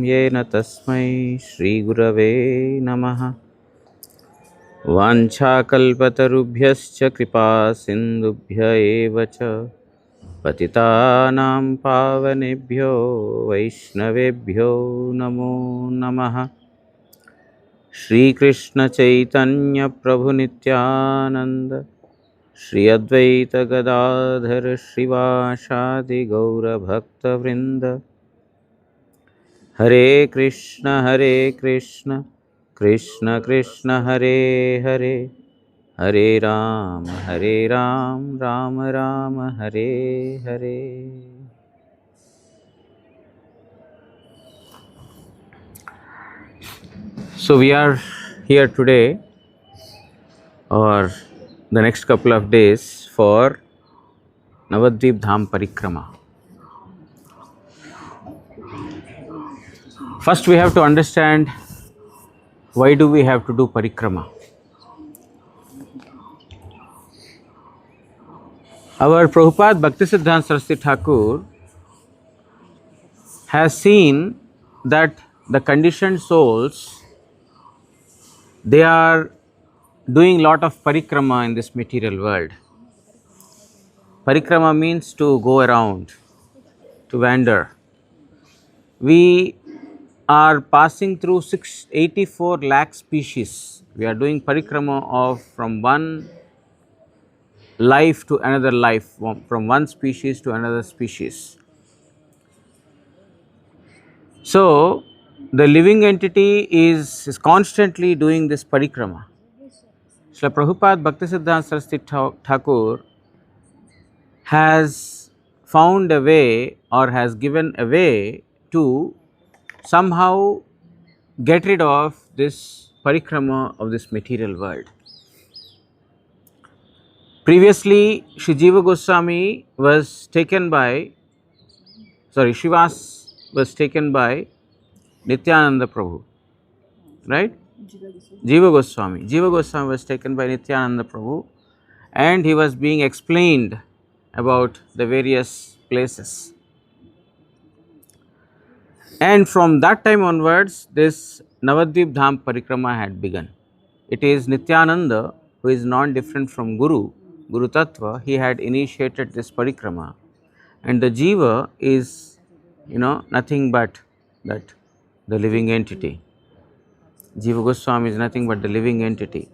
येन तस्मै श्रीगुरवे नमः। वाञ्छाकल्पतरुभ्यश्च कृपा सिन्धुभ्य एव च पतितानां पावनेभ्यो वैष्णवेभ्यो नमो नमः। श्रीकृष्ण चैतन्य प्रभु नित्यानंद श्री अद्वैत गदाधर श्रीवासादि गौरभक्तवृंद। हरे कृष्ण कृष्ण कृष्ण हरे हरे, हरे Ram Ram Ram Hare Hare. So we are here today or the next couple of days for Nabadwip Dham Parikrama. First we have to understand why do we have to do Parikrama. Our Prabhupada Bhaktisiddhanta Saraswati Thakur has seen that the conditioned souls, they are doing lot of Parikrama in this material world. Parikrama means to go around, to wander. We are passing through 684 lakh species. We are doing Parikrama of from one life to another life, from one species to another species. So, the living entity is constantly doing this Parikrama. Srila Prabhupada Bhaktisiddhanta Saraswati Thakur has found a way or has given a way to somehow get rid of this Parikrama of this material world. Previously, Shri Jiva Goswami was taken by, Shivas was taken by Nityananda Prabhu, right? Jiva Goswami. Jiva Goswami was taken by Nityananda Prabhu and he was being explained about the various places. And from that time onwards, this Navadvip Dham Parikrama had begun. It is Nityananda who is non-different from Guru Tattva. He had initiated this Parikrama. And the Jiva is, nothing but that, the living entity. Jiva Goswami is nothing but the living entity.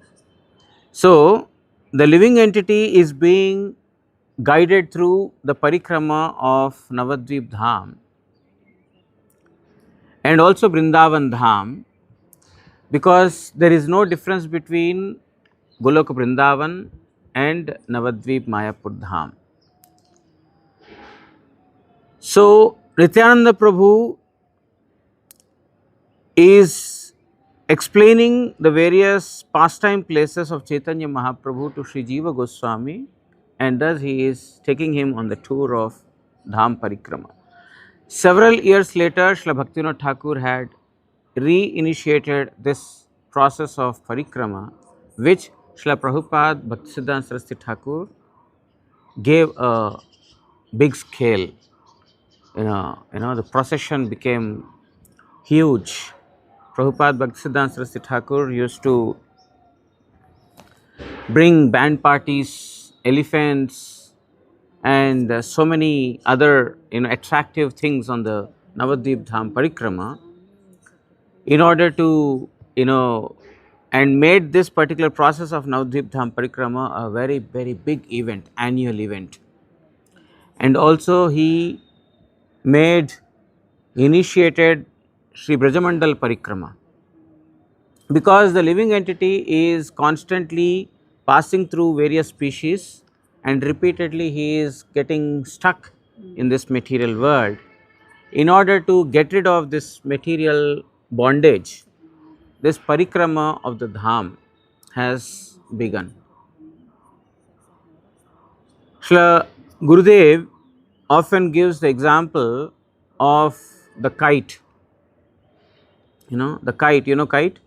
So, the living entity is being guided through the Parikrama of Navadvip Dham and also Vrindavan Dham, because there is no difference between Goloka Vrindavan and Navadvip Mayapur Dham. So, Nityananda Prabhu is explaining the various pastime places of Chaitanya Mahaprabhu to Sri Jiva Goswami, and thus he is taking him on the tour of Dham Parikrama. Several years later, Srila Bhaktivinoda Thakur had re-initiated this process of Parikrama, which Srila Prabhupada Bhaktisiddhanta Saraswati Thakur gave a big scale. The procession became huge. Prabhupada Bhaktisiddhanta Saraswati Thakur used to bring band parties, elephants, and so many other attractive things on the Navadvip Dham Parikrama in order to and made this particular process of Navadvip Dham Parikrama a very, very big event, annual event. And also he initiated Sri Brajamandal Parikrama, because the living entity is constantly passing through various species and repeatedly he is getting stuck in this material world. In order to get rid of this material bondage, this Parikrama of the Dham has begun. Srila Gurudev often gives the example of the kite. The kite, kite?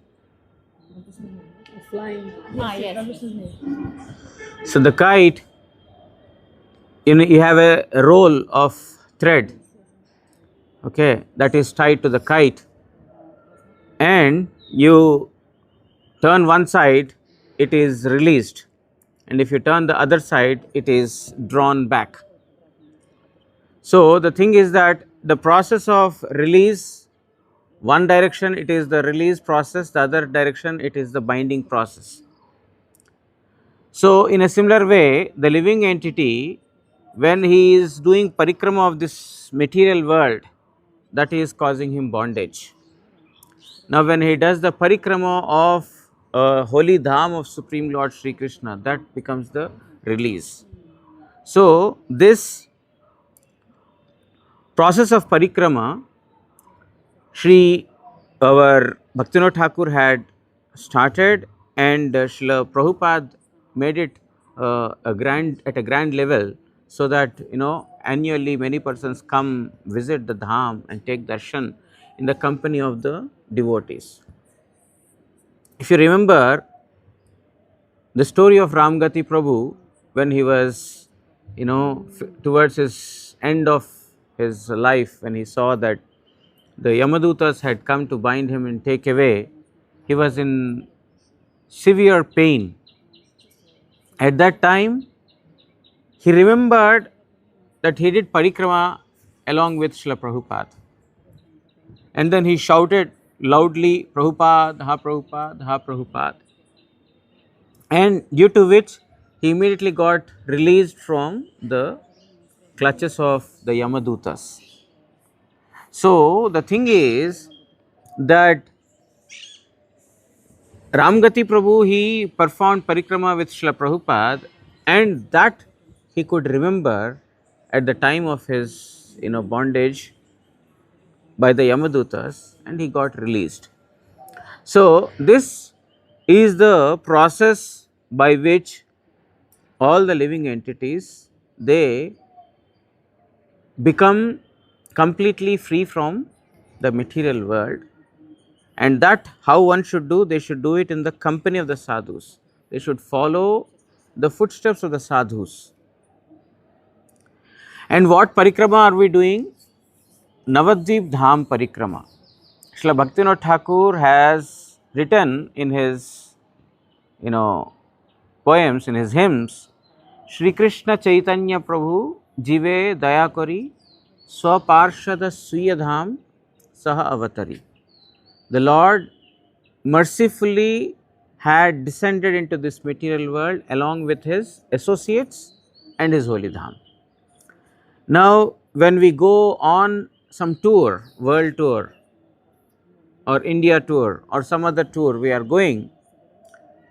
Flying. Yes. So the kite, you have a roll of thread, okay, that is tied to the kite, and you turn one side, it is released, and if you turn the other side, it is drawn back. So the thing is that the process of release, one direction it is the release process, the other direction it is the binding process. So in a similar way, the living entity, when he is doing parikrama of this material world, that is causing him bondage. Now when he does the parikrama of holy dham of Supreme Lord Sri Krishna, that becomes the release. So this process of parikrama, Sri our Bhaktivinoda Thakur had started, and Srila Prabhupada made it at a grand level, so that annually many persons come visit the Dham and take darshan in the company of the devotees. If you remember the story of Ramgati Prabhu, when he was towards his end of his life, when he saw that the Yamadutas had come to bind him and take away, he was in severe pain. At that time, he remembered that he did parikrama along with Srila Prabhupada. And then he shouted loudly, Prabhupada, Ha Prabhupada, Ha Prabhupada. And due to which he immediately got released from the clutches of the Yamadutas. So the thing is that Ramgati Prabhu, he performed parikrama with Srila Prabhupada, and that he could remember at the time of his bondage by the Yamadutas, and he got released. So this is the process by which all the living entities, they become completely free from the material world. And that how one should do, they should do it in the company of the sadhus. They should follow the footsteps of the sadhus. And what parikrama are we doing? Nabadwip Dham Parikrama. Srila Bhaktivinoda Thakur has written in his poems, in his hymns, Shri Krishna Chaitanya Prabhu Jive Dayakari Swaparshada Swiya Dham Saha Avatari. The Lord mercifully had descended into this material world along with his associates and his holy dham. Now, when we go on some tour, world tour or India tour or some other tour we are going,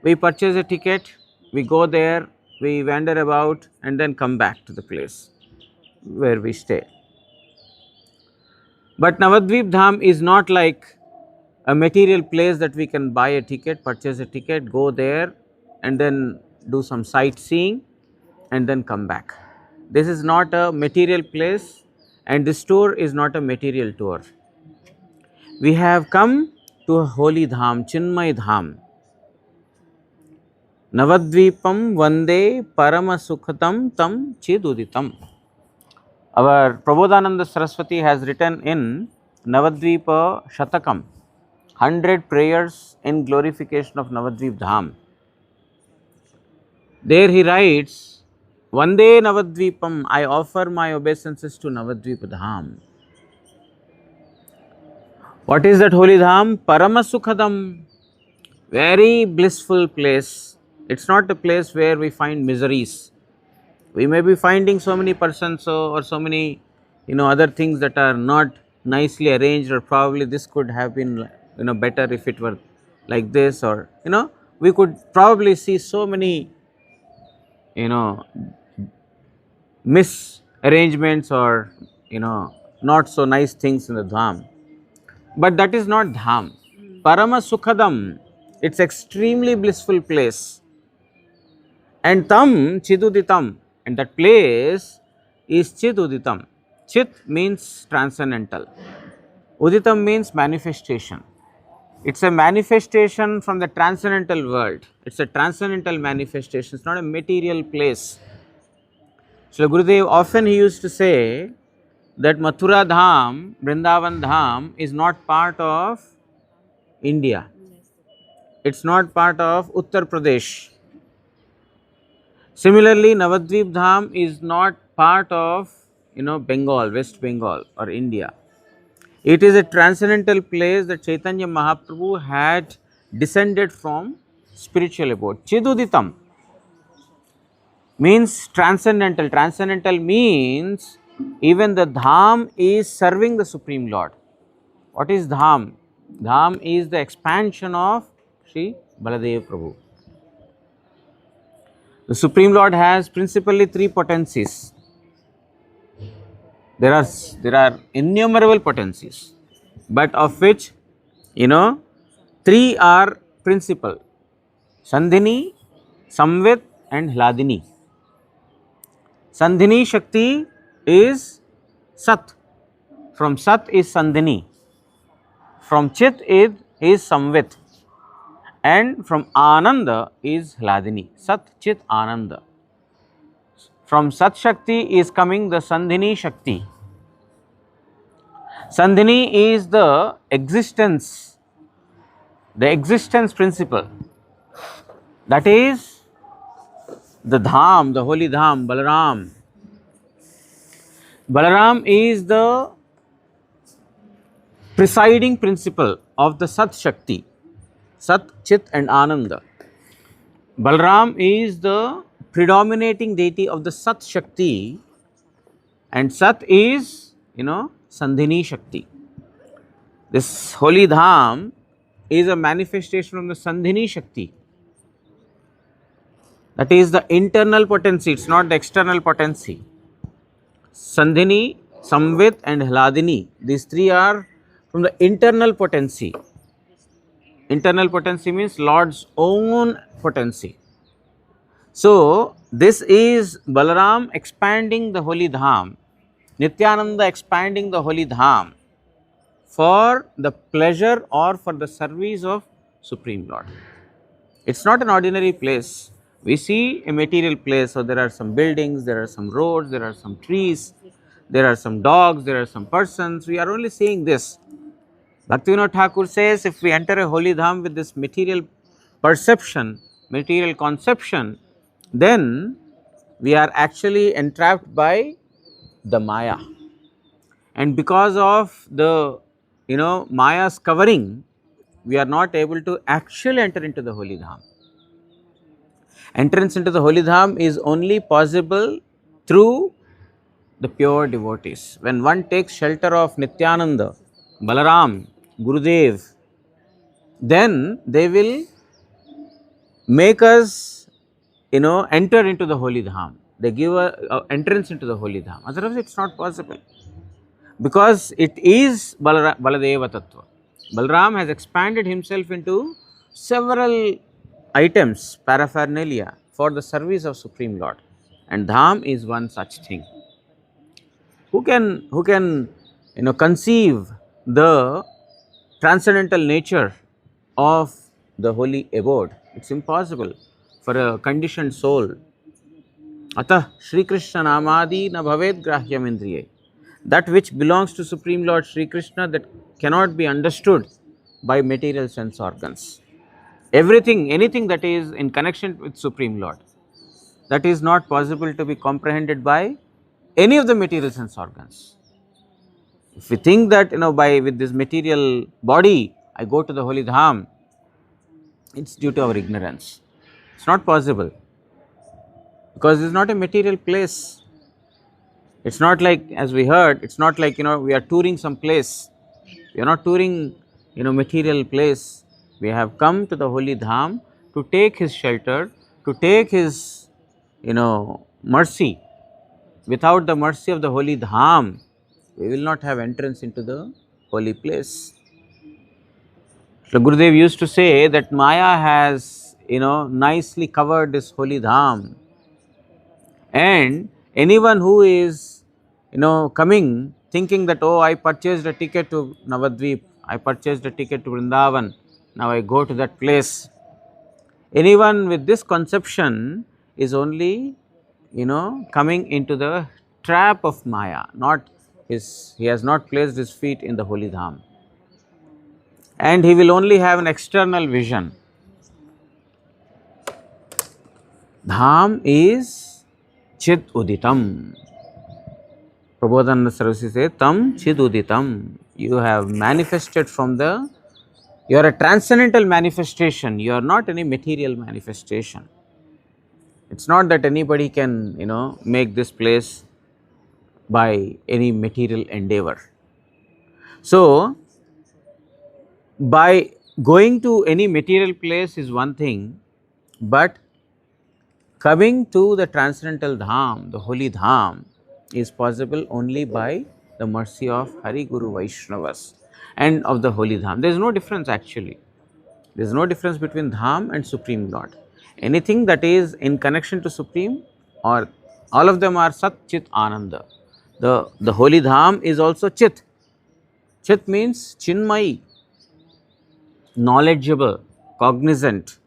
we purchase a ticket, we go there, we wander about and then come back to the place where we stay. But Navadvip Dham is not like a material place that we can buy a ticket, purchase a ticket, go there and then do some sightseeing and then come back. This is not a material place, and this tour is not a material tour. We have come to a holy dham, Chinmay Dham. Navadvipam Vande Parama Sukhatam Tam Chiduditam. Our Prabodhananda Saraswati has written in Navadvipa Shatakam 100 prayers in glorification of Navadvip Dham. There he writes, Vande Navadvipam, I offer my obeisances to Navadvip Dham. What is that holy Dham? Paramasukhadam, very blissful place. It's not a place where we find miseries. We may be finding so many persons or so many other things that are not nicely arranged, or probably this could have been better if it were like this, or we could probably see so many misarrangements or not so nice things in the dham. But that is not dham. Parama sukhadam, it's extremely blissful place. And tam chiduditam, and that place is chiduditam. Chit means transcendental, uditam means manifestation. It's a manifestation from the transcendental world. It's a transcendental manifestation. It's not a material place. So Gurudev, often he used to say that Mathura Dham, Vrindavan Dham is not part of India. It's not part of Uttar Pradesh. Similarly, Navadvip Dham is not part of Bengal, West Bengal or India. It is a transcendental place that Chaitanya Mahaprabhu had descended from spiritual abode. Chiduditam means transcendental. Transcendental means even the Dham is serving the Supreme Lord. What is Dham? Dham is the expansion of Sri Baladev Prabhu. The Supreme Lord has principally three potencies. There are innumerable potencies, but of which three are principal: Sandhini, Samvit, and Hladini. Sandhini Shakti is Sat. From Sat is Sandhini. From Chit is Samvit. And from Ananda is Hladini. Sat, Chit, Ananda. From Sat Shakti is coming the Sandhini Shakti. Sandhini is the existence principle. That is the Dham, the holy Dham, Balaram. Balaram is the presiding principle of the Sat Shakti, Sat, Chit and Ananda. Balaram is the predominating deity of the Sat Shakti, and Sat is, Sandhini Shakti. This holy Dham is a manifestation of the Sandhini Shakti. That is the internal potency, it's not the external potency. Sandhini, Samvit and Hladini, these three are from the internal potency. Internal potency means Lord's own potency. So, this is Balaram expanding the holy Dham, Nityananda expanding the holy Dham for the pleasure or for the service of Supreme Lord. It's not an ordinary place. We see a material place, so there are some buildings, there are some roads, there are some trees, there are some dogs, there are some persons. We are only seeing this. Bhaktivinoda Thakur says, if we enter a holy Dham with this material perception, material conception, then we are actually entrapped by the Maya. And because of the Maya's covering, we are not able to actually enter into the holy Dham. Entrance into the holy Dham is only possible through the pure devotees. When one takes shelter of Nityananda, Balaram, Gurudev, then they will make us, enter into the holy Dham. They give a entrance into the holy Dham. Otherwise, it's not possible. Because it is Baladeva Tattva. Balaram has expanded himself into several items, paraphernalia for the service of Supreme Lord. And Dham is one such thing. Who can conceive the transcendental nature of the holy abode? It's impossible for a conditioned soul. Atah Shri Krishna namadi na bhaved grahyam indriye. That which belongs to Supreme Lord Shri Krishna, that cannot be understood by material sense organs. Everything, anything that is in connection with Supreme Lord, that is not possible to be comprehended by any of the material sense organs. If we think that with this material body I go to the holy Dham, it's due to our ignorance. It's not possible, because it's not a material place. It's not like, as we heard, it's not like we are touring some place. We are not touring material place. We have come to the holy Dham to take his shelter, to take his mercy. Without the mercy of the holy Dham, we will not have entrance into the holy place. So Gurudev used to say that Maya has nicely covered this holy Dham, and anyone who is coming thinking that, oh, I purchased a ticket to Nabadwip, I purchased a ticket to Vrindavan, now I go to that place. Anyone with this conception is only coming into the trap of Maya. He has not placed his feet in the holy Dham. and he will only have an external vision. Dham is Chid Uditam. Prabodhananda Saraswati says, Tam Chid Uditam. You have manifested from the, you are a transcendental manifestation, you are not any material manifestation. It's not that anybody can, make this place by any material endeavor. So, by going to any material place is one thing, but coming to the transcendental Dham, the holy Dham, is possible only by the mercy of Hari Guru Vaishnavas and of the holy Dham. There is no difference actually. There is no difference between Dham and Supreme Lord. Anything that is in connection to Supreme, or all of them are Sat Chit Ananda. The holy Dham is also Chit. Chit means Chinmai, knowledgeable, cognizant,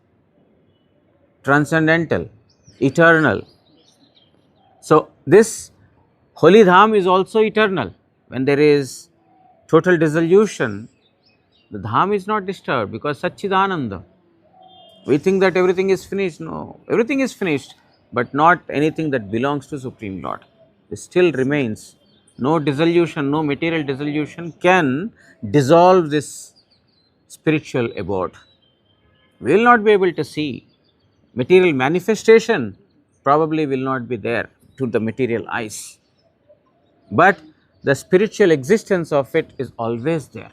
transcendental, eternal. So, this holy Dham is also eternal. When there is total dissolution, the Dham is not disturbed because Satchidananda. We think that everything is finished. No, everything is finished, but not anything that belongs to Supreme Lord. It still remains. No dissolution, no material dissolution can dissolve this spiritual abode. We will not be able to see. Material manifestation probably will not be there to the material eyes, but the spiritual existence of it is always there,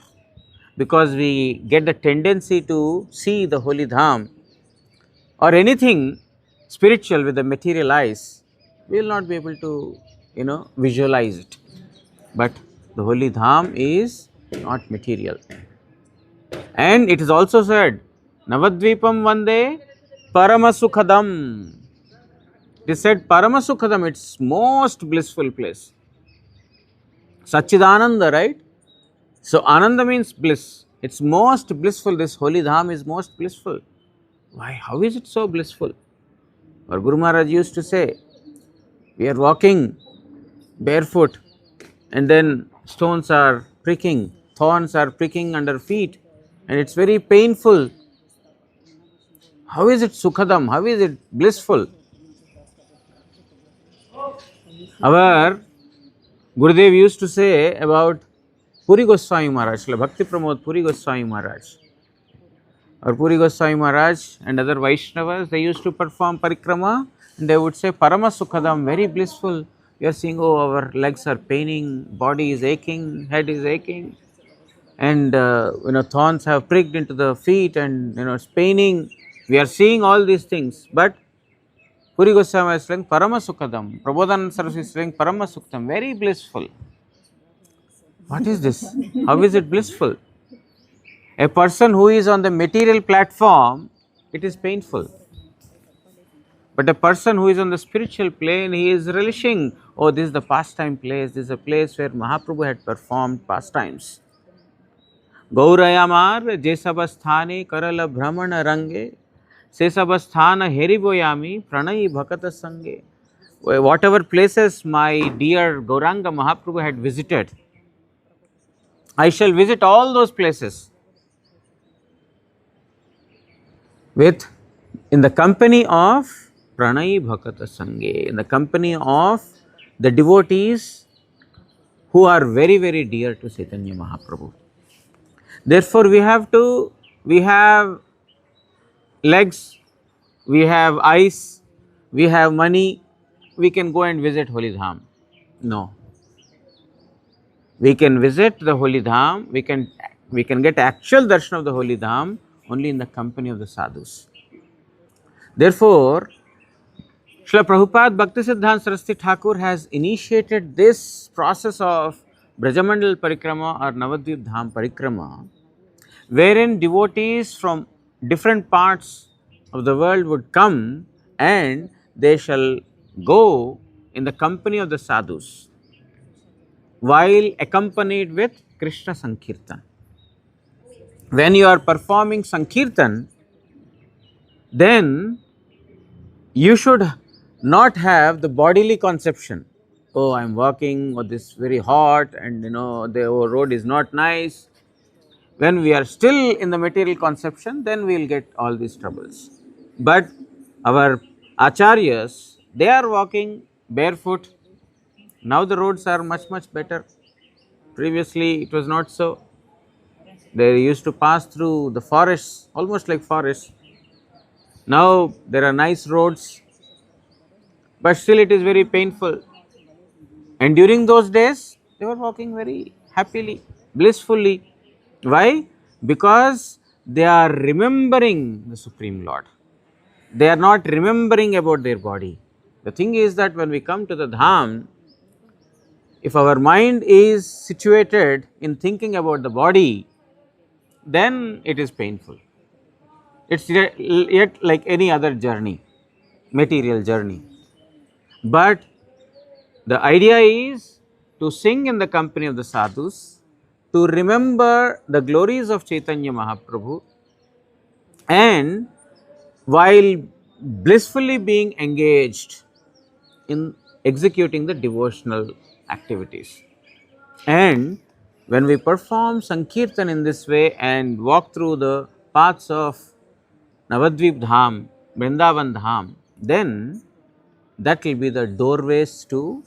because we get the tendency to see the holy Dham or anything spiritual with the material eyes. We will not be able to visualize it, but the holy Dham is not material. And it is also said, Nabadwipam Vande Paramasukhadam. It is said Paramasukhadam, it's most blissful place. Satchidananda, right? So Ananda means bliss. It's most blissful. This holy Dham is most blissful. Why? How is it so blissful? Our Guru Maharaj used to say, we are walking barefoot and then stones are pricking, thorns are pricking under feet, and it's very painful. How is it Sukhadam? How is it blissful? Our Gurudev used to say about Puri Goswami Maharaj, Bhakti Pramod Puri Goswami Maharaj. Or Puri Goswami Maharaj and other Vaishnavas, they used to perform Parikrama and they would say, Parama Sukhadam, very blissful. We are seeing, oh, our legs are paining, body is aching, head is aching, and thorns have pricked into the feet and it's paining. We are seeing all these things, but Puri Goswami is saying Parama Sukhadam, Prabodhananda Saraswati is saying Parama Sukhadam, very blissful. What is this? How is it blissful? A person who is on the material platform, it is painful. But a person who is on the spiritual plane, he is relishing. Oh, this is the pastime place. This is a place where Mahaprabhu had performed pastimes. Gaurayamar jesabasthane karala brahmana range sesabasthana heriboyami pranayi bhakata sange. Whatever places my dear Gauranga Mahaprabhu had visited, I shall visit all those places in the company of Pranayi Bhakata Sange, in the company of the devotees who are very, very dear to Chaitanya Mahaprabhu. Therefore, we have legs, we have eyes, we have money, we can go and visit Holy Dham. No. We can visit the Holy Dham, we can get actual darshan of the Holy Dham only in the company of the sadhus. Therefore, Srila Prabhupada Bhaktisiddhanta Saraswati Thakur has initiated this process of Brajamandal Parikrama or Nabadwip Dham Parikrama, wherein devotees from different parts of the world would come and they shall go in the company of the sadhus while accompanied with Krishna Sankirtan. When you are performing Sankirtan, then you should not have the bodily conception. Oh, I am walking, or this is very hot, and the road is not nice. When we are still in the material conception, then we will get all these troubles. But our acharyas, they are walking barefoot. Now the roads are much better. Previously it was not so. They used to pass through the forests, almost like forests. Now there are nice roads, but still it is very painful. And during those days, they were walking very happily, blissfully. Why? Because they are remembering the Supreme Lord. They are not remembering about their body. The thing is that when we come to the Dham, if our mind is situated in thinking about the body, then it is painful. It's yet like any other journey, material journey. But the idea is to sing in the company of the sadhus, to remember the glories of Chaitanya Mahaprabhu, and while blissfully being engaged in executing the devotional activities. And when we perform Sankirtan in this way and walk through the paths of Nabadwip Dham, Vrindavan Dham, then that will be the doorways to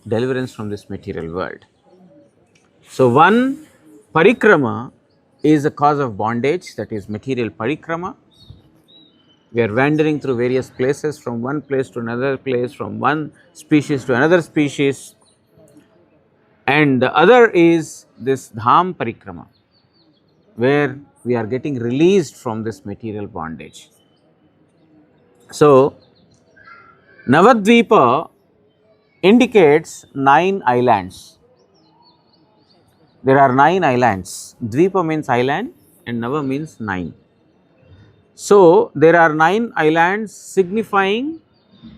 deliverance from this material world. So, one Parikrama is a cause of bondage, that is material Parikrama. We are wandering through various places, from one place to another place, from one species to another species. And the other is this Dham Parikrama, where we are getting released from this material bondage. So, Navadvipa indicates 9 islands. There are 9 islands. Dvipa means island and Nava means 9. So, there are 9 islands signifying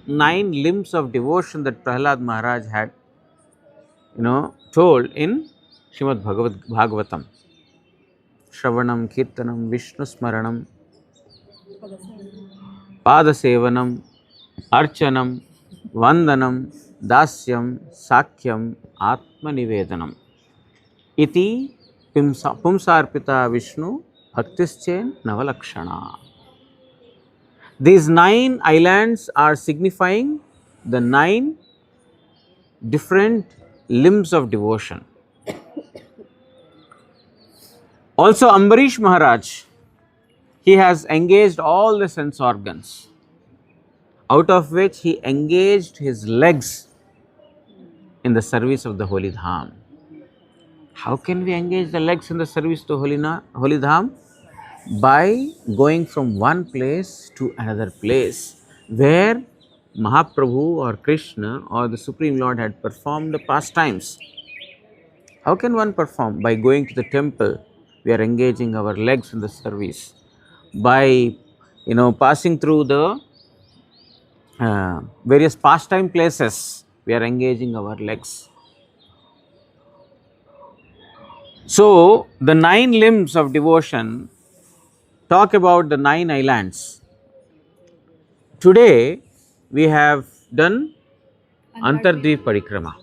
9 limbs of devotion that Prahlad Maharaj had, told in Srimad Bhagavatam. Shravanam, Kirtanam, Vishnu Smaranam, Padasevanam, Archanam, Vandanam, Dasyam, Sakyam, Atma Nivedanam. Iti Pumsarpita Vishnu Bhaktischain Navalakshana. These 9 islands are signifying the 9 different limbs of devotion. Also, Ambarish Maharaj, he has engaged all the sense organs, out of which he engaged his legs in the service of the Holy Dham. How can we engage the legs in the service to Holy Dham? By going from one place to another place where Mahaprabhu or Krishna or the Supreme Lord had performed the pastimes. How can one perform? By going to the temple, we are engaging our legs in the service. By passing through the various pastime places, we are engaging our legs. So, the 9 limbs of devotion talk about the 9 islands. Today, we have done Antardwip Parikrama.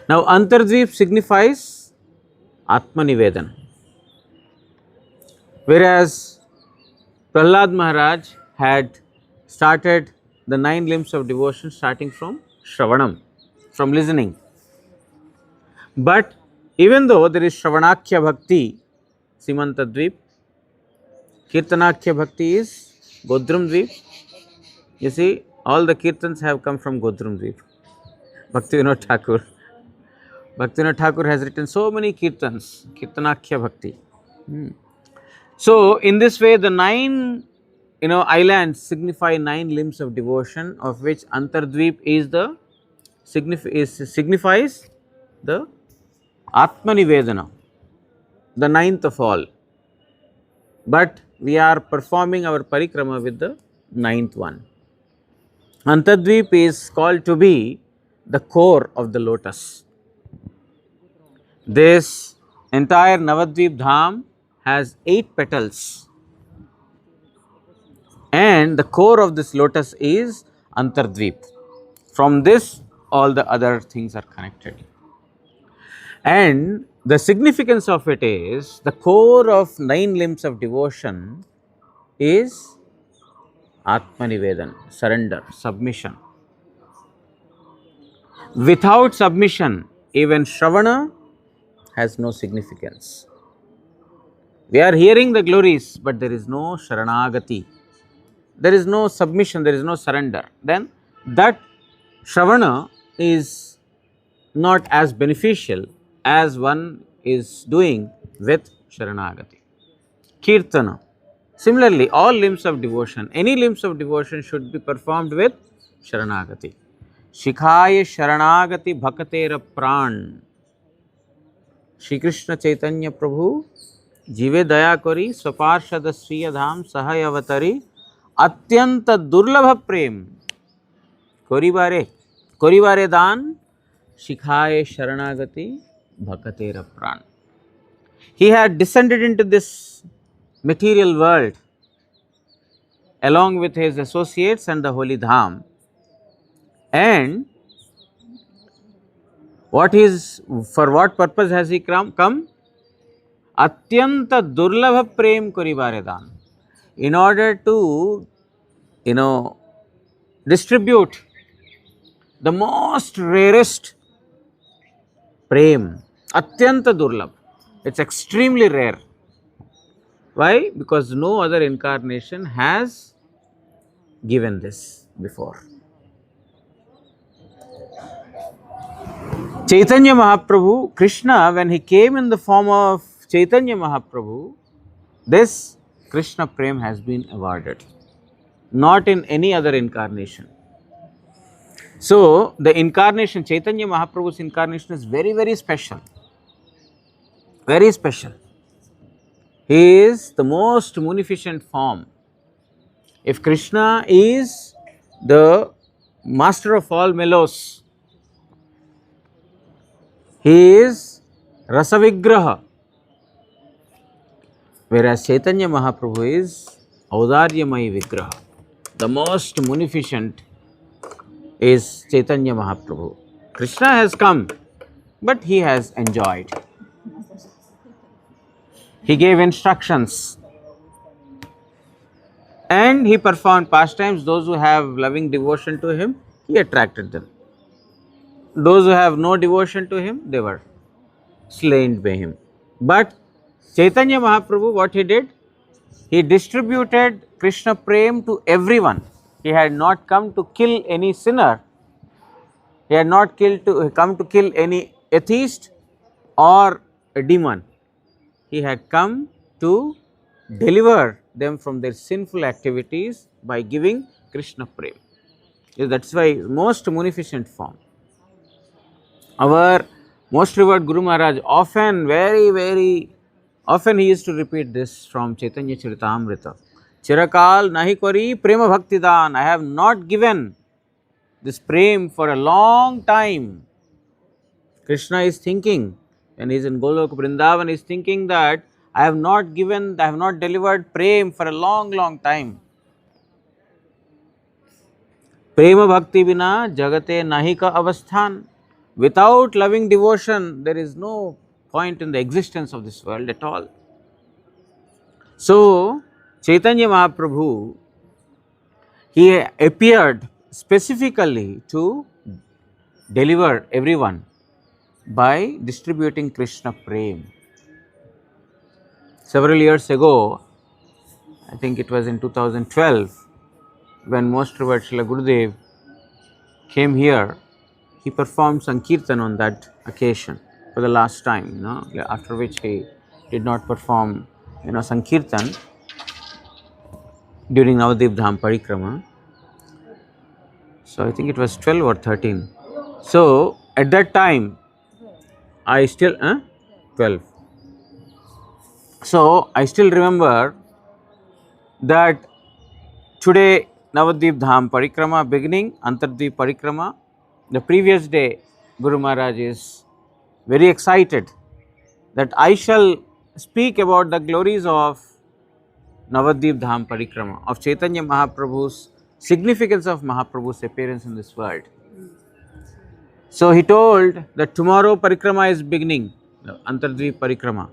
Now, Antardwip signifies Atma Nivedan, whereas Prahlad Maharaj had started the 9 limbs of devotion starting from Shravanam, from listening. But even though there is Shravanakhya Bhakti, Simantadvip, Kirtanakhya Bhakti is Godrumdvip. You see, all the Kirtans have come from Godrumdvip. Bhaktivinoda Thakur. Bhaktivinoda Thakur has written so many Kirtans, Kirtanakhya Bhakti. So, in this way, the 9 islands signify 9 limbs of devotion, of which Antardwip is signifies the Atma Nivedana, the 9th of all. But we are performing our Parikrama with the 9th one. Antardwip is called to be the core of the lotus. This entire Navadvip Dham has 8 petals, and the core of this lotus is Antardwip. From this, all the other things are connected. And The significance of it is the core of 9 limbs of devotion is Atmanivedan, surrender, submission. Without submission, even Shravana has no significance. We are hearing the glories, but there is no Sharanagati. There is no submission, there is no surrender. Then that Shravana is not as beneficial as one is doing with Sharanagati. Kirtana. Similarly, all limbs of devotion, any limbs of devotion should be performed with Sharanagati. Shikhaya Sharanagati Bhakatera Pran. Shri Krishna Chaitanya Prabhu Jive Daya Kori Swaparshada Sriya Dham Sahai Avatari Atyanta Durlabha Prem Koribare Dan Shikhaye Sharanagati Bhakatera Pran. He had descended into this material world along with his associates and the holy Dham. And for what purpose has he come? Atyanta Durlabha Prem Koribare Dan. In order to, distribute the most rarest prem, Atyanta Durlabh. It's extremely rare. Why? Because no other incarnation has given this before. Chaitanya Mahaprabhu, Krishna, when he came in the form of Chaitanya Mahaprabhu, this Krishna Prem has been awarded, not in any other incarnation. So, the incarnation, Chaitanya Mahaprabhu's incarnation is very, very special. Very special. He is the most munificent form. If Krishna is the master of all mellows, he is Rasavigraha, whereas Chaitanya Mahaprabhu is Audaryamayi Vigraha. The most munificent is Chaitanya Mahaprabhu. Krishna has come, but he has enjoyed. He gave instructions and he performed pastimes. Those who have loving devotion to him, he attracted them. Those who have no devotion to him, they were slain by him. But Chaitanya Mahaprabhu, what he did? He distributed Krishna Prem to everyone. He had not come to kill any sinner. He had not come to kill any atheist or a demon. He had come to deliver them from their sinful activities by giving Krishna Prem. That's why most munificent form. Our most revered Guru Maharaj often, very often he used to repeat this from Chaitanya Charitamrita. Chirakal nahi kori prema bhakti dan. I have not given this prem for a long time. Krishna is thinking, when he is in Golok Vrindavan, he is thinking that I have not delivered prem for a long time. Prema bhakti bina jagate nahi ka avasthan. Without loving devotion, there is no point in the existence of this world at all. So, Chaitanya Mahaprabhu, he appeared specifically to deliver everyone by distributing Krishna Prem. Several years ago, I think it was in 2012, when Most Revered Srila Gurudev came here, he performed Sankirtan on that occasion for the last time, after which he did not perform, Sankirtan during Nabadwip Dham Parikrama. So I think it was 12 or 13. So at that time, I still, 12. So I still remember that today Nabadwip Dham Parikrama beginning, Antardwip Parikrama. The previous day, Guru Maharaj is very excited that I shall speak about the glories of Nabadwip Dham Parikrama, of Chaitanya Mahaprabhu's significance of Mahaprabhu's appearance in this world. So he told that tomorrow Parikrama is beginning. the Antardwip Parikrama.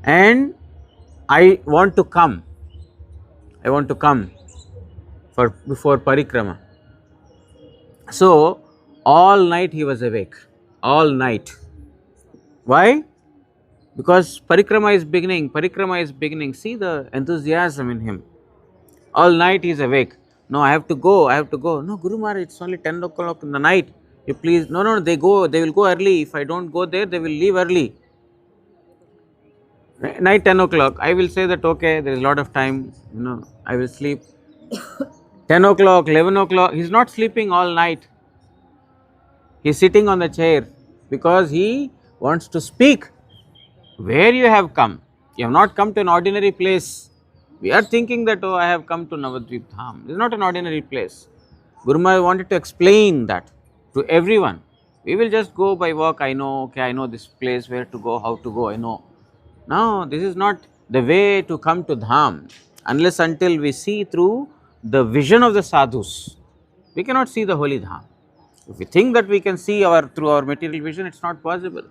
And I want to come for before Parikrama. So all night he was awake, all night. Why? Because Parikrama is beginning. See the enthusiasm in him. All night he is awake. No, I have to go. No, Guru Maharaj, it's only 10 o'clock in the night. You please, no, they will go early. If I don't go there, they will leave early. Night 10 o'clock, I will say that okay, there is a lot of time, I will sleep. 10 o'clock, 11 o'clock, he is not sleeping all night. He is sitting on the chair because he wants to speak. Where you have come? You have not come to an ordinary place. We are thinking that, oh, I have come to Nabadwip Dham. It is not an ordinary place. Guru Maharaj wanted to explain that to everyone. We will just go by walk. I know, okay, I know this place, where to go, how to go, I know. No, this is not the way to come to Dham. Unless until we see through the vision of the sadhus, we cannot see the holy Dham. If we think that we can see through our material vision, it is not possible.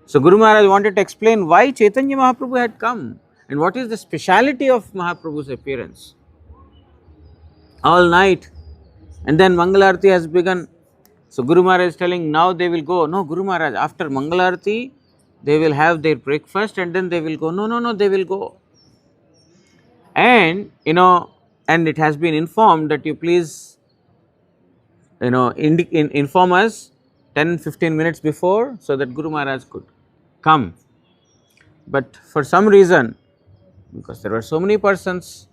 So Guru Maharaj wanted to explain why Chaitanya Mahaprabhu had come and what is the speciality of Mahaprabhu's appearance. All night, and then Mangalarti has begun. So Guru Maharaj is telling, now they will go. No, Guru Maharaj, after Mangalarti, they will have their breakfast and then they will go. No, they will go. And, and it has been informed that you please, inform us 10-15 minutes before so that Guru Maharaj could come. But for some reason, because there were so many persons,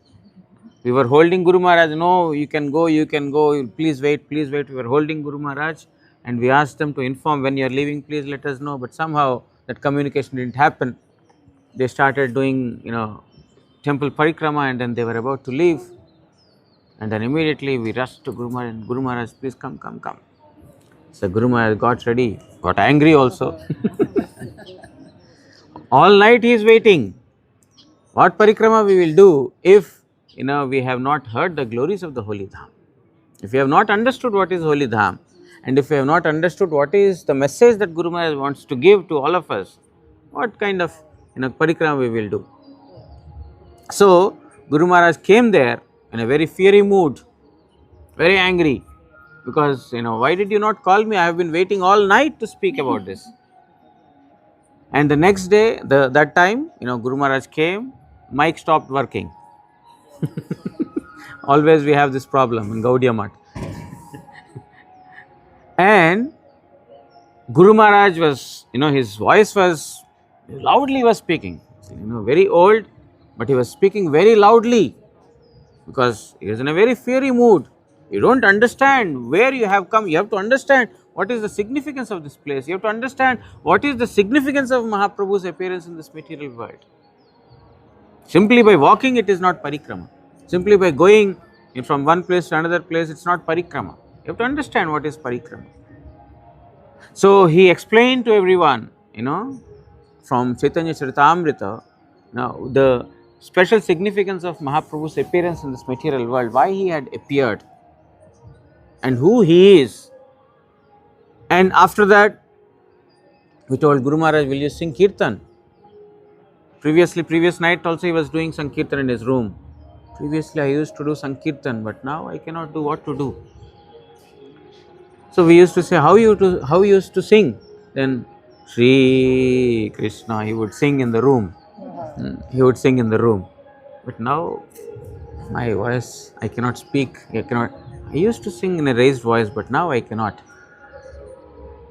we were holding Guru Maharaj. No, you can go, please wait. We were holding Guru Maharaj and we asked them to inform when you are leaving, please let us know. But somehow that communication didn't happen. They started doing, temple Parikrama and then they were about to leave. And then immediately we rushed to Guru Maharaj and Guru Maharaj, please come. So Guru Maharaj got ready, got angry also. All night he is waiting. What Parikrama we will do if, we have not heard the glories of the Holy Dham. If we have not understood what is Holy Dham, and if we have not understood what is the message that Guru Maharaj wants to give to all of us, what kind of Parikrama we will do? So Guru Maharaj came there in a very fiery mood, very angry, because why did you not call me? I have been waiting all night to speak about this. And the next day, that time, Guru Maharaj came, mic stopped working. Always we have this problem in Gaudiya Math. And Guru Maharaj was, his voice was loudly was speaking. Very old, but he was speaking very loudly because he was in a very fiery mood. You don't understand where you have come. You have to understand what is the significance of this place. You have to understand what is the significance of Mahaprabhu's appearance in this material world. Simply by walking, it is not Parikrama. Simply by going from one place to another place, it is not Parikrama. You have to understand what is Parikrama. So he explained to everyone, from Chaitanya Charitamrita, now the special significance of Mahaprabhu's appearance in this material world, why he had appeared and who he is. And after that, we told Guru Maharaj, will you sing Kirtan? Previous night also he was doing Sankirtan in his room. Previously I used to do Sankirtan, but now I cannot do what to do. So we used to say, how you used to sing? Then Sree Krishna, he would sing in the room. But now my voice, I cannot speak. I used to sing in a raised voice, but now I cannot.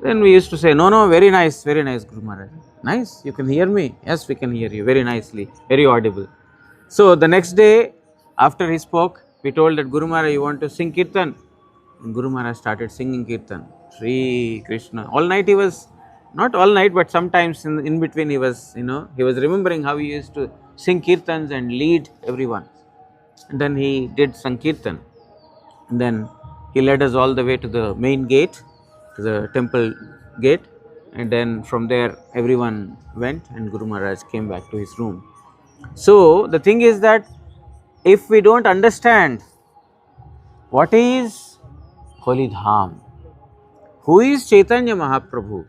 Then we used to say, no, very nice, Guru Maharaj. Nice, you can hear me? Yes, we can hear you very nicely, very audible. So the next day, after he spoke, we told that Guru Maharaj, you want to sing Kirtan? And Guru Maharaj started singing Kirtan. Sree Krishna. All night he was, not all night, but sometimes in between he was, he was remembering how he used to sing Kirtans and lead everyone. And then he did Sankirtan. And then he led us all the way to the main gate, to the temple gate, and then from there everyone went and Guru Maharaj came back to his room. So the thing is that if we don't understand what is Holy Dham, who is Chaitanya Mahaprabhu,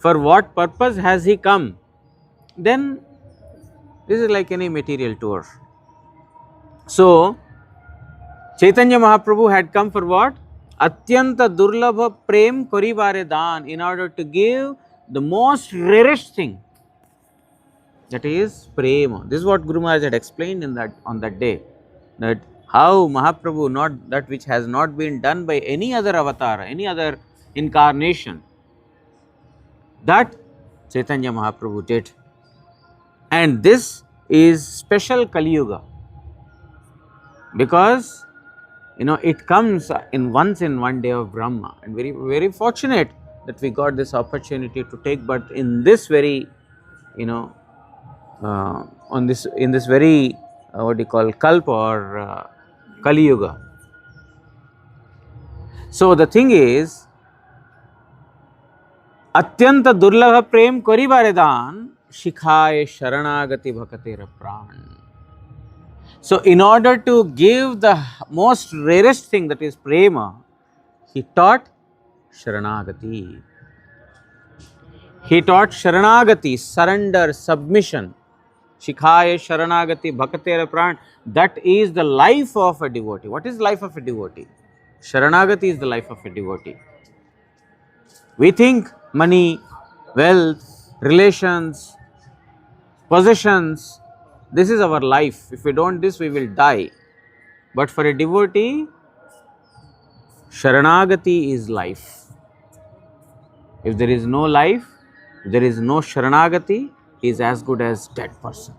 for what purpose has he come, then this is like any material tour. So, Chaitanya Mahaprabhu had come for what? Atyanta durlabha prem korivare dan, in order to give the most rarest thing, that is prema. This is what Guru Maharaj had explained in that on that day, that how Mahaprabhu, not that which has not been done by any other avatar, any other incarnation, that Chaitanya Mahaprabhu did. And this is special Kali Yuga, because it comes in once in one day of Brahma, and very, very fortunate that we got this opportunity to take, but in this very, in this very, what do you call, Kalpa or Kali Yuga. So the thing is, Atyanta durlabha prem korivare dan, shikhaye sharanagati bhakatera pran. So in order to give the most rarest thing, that is prema, he taught sharanagati. He taught sharanagati, surrender, submission. Shikhaya sharanagati bhakatera pran. That is the life of a devotee. What is life of a devotee? Sharanagati is the life of a devotee. We think money, wealth, relations, possessions, this is our life. If we don't this, we will die. But for a devotee, sharanagati is life. If there is no life, there is no sharanagati, he is as good as dead person.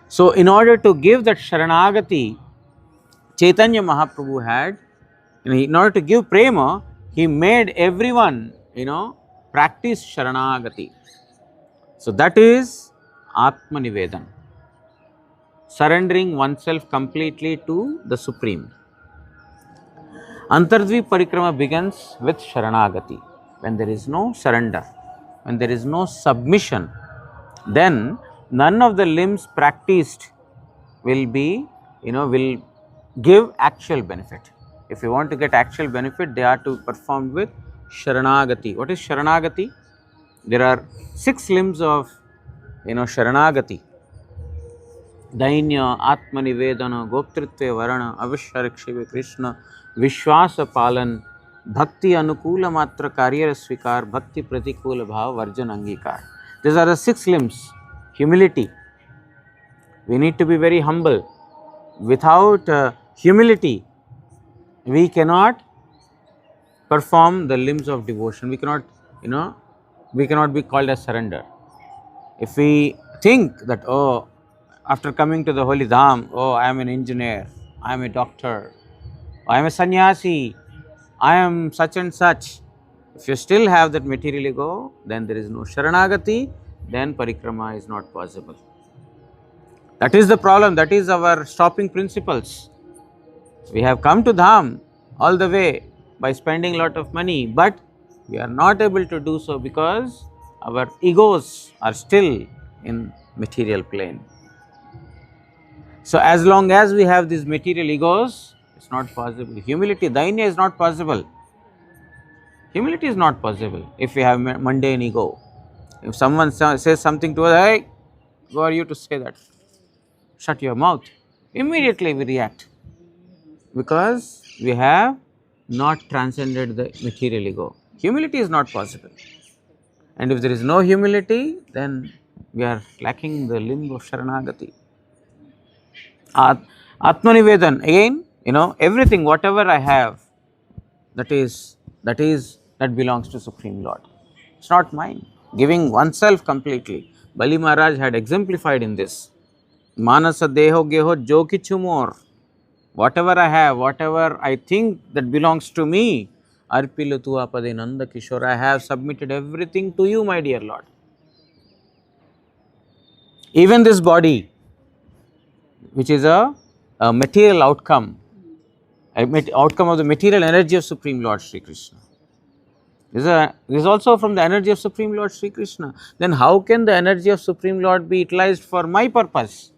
So in order to give that sharanagati, Chaitanya Mahaprabhu had, in order to give prema, he made everyone, practice sharanagati. So that is Atma Nivedan, surrendering oneself completely to the Supreme. Antardwip Parikrama begins with sharanagati. When there is no surrender, when there is no submission, then none of the limbs practiced will be, will give actual benefit. If you want to get actual benefit, they are to perform with sharanagati. What is sharanagati? There are 6 limbs of, sharanagati. Dainya, Atma Nivedana, Goptritve Varana, Avisharikshive Krishna, Vishwasa Palan, Bhakti Anukula Matra Karyara Svikar, Bhakti Pratikula Bhav Varjan Angikar. These are the 6 limbs. Humility. We need to be very humble. Without humility, we cannot perform the limbs of devotion. We cannot, we cannot be called as surrender. If we think that, oh, after coming to the holy Dham, oh, I am an engineer, I am a doctor, I am a sannyasi, I am such and such. If you still have that material ego, then there is no sharanagati, then parikrama is not possible. That is the problem, that is our stopping principles. We have come to Dham all the way by spending a lot of money, but we are not able to do so because our egos are still in material plane. So as long as we have these material egos, it's not possible. Humility, dainya is not possible. Humility is not possible if we have mundane ego. If someone says something to us, hey, who are you to say that? Shut your mouth. Immediately we react because we have not transcended the material ego. Humility is not possible. And if there is no humility, then we are lacking the limb of sharanagati. Atma Nivedan, again, everything, whatever I have, that belongs to Supreme Lord. It's not mine. Giving oneself completely. Bali Maharaj had exemplified in this. Manasa deho geho jo kichu more. Whatever I have, whatever I think that belongs to me, arpilu tu apade nanda kishore, I have submitted everything to you, my dear Lord. Even this body, which is a material outcome, outcome of the material energy of Supreme Lord Sri Krishna. This is also from the energy of Supreme Lord Sri Krishna. Then how can the energy of Supreme Lord be utilized for my purpose?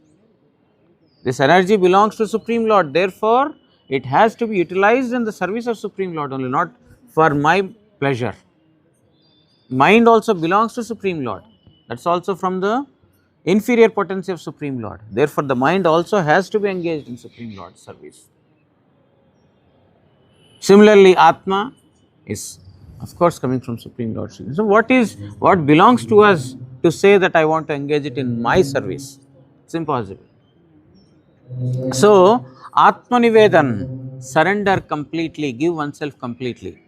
This energy belongs to Supreme Lord, therefore it has to be utilized in the service of Supreme Lord only, not for my pleasure. Mind also belongs to Supreme Lord. That's also from the inferior potency of Supreme Lord. Therefore, the mind also has to be engaged in Supreme Lord's service. Similarly, Atma is of course coming from Supreme Lord. So, what belongs to us to say that I want to engage it in my service? It's impossible. So, Atma Nivedan, surrender completely, give oneself completely.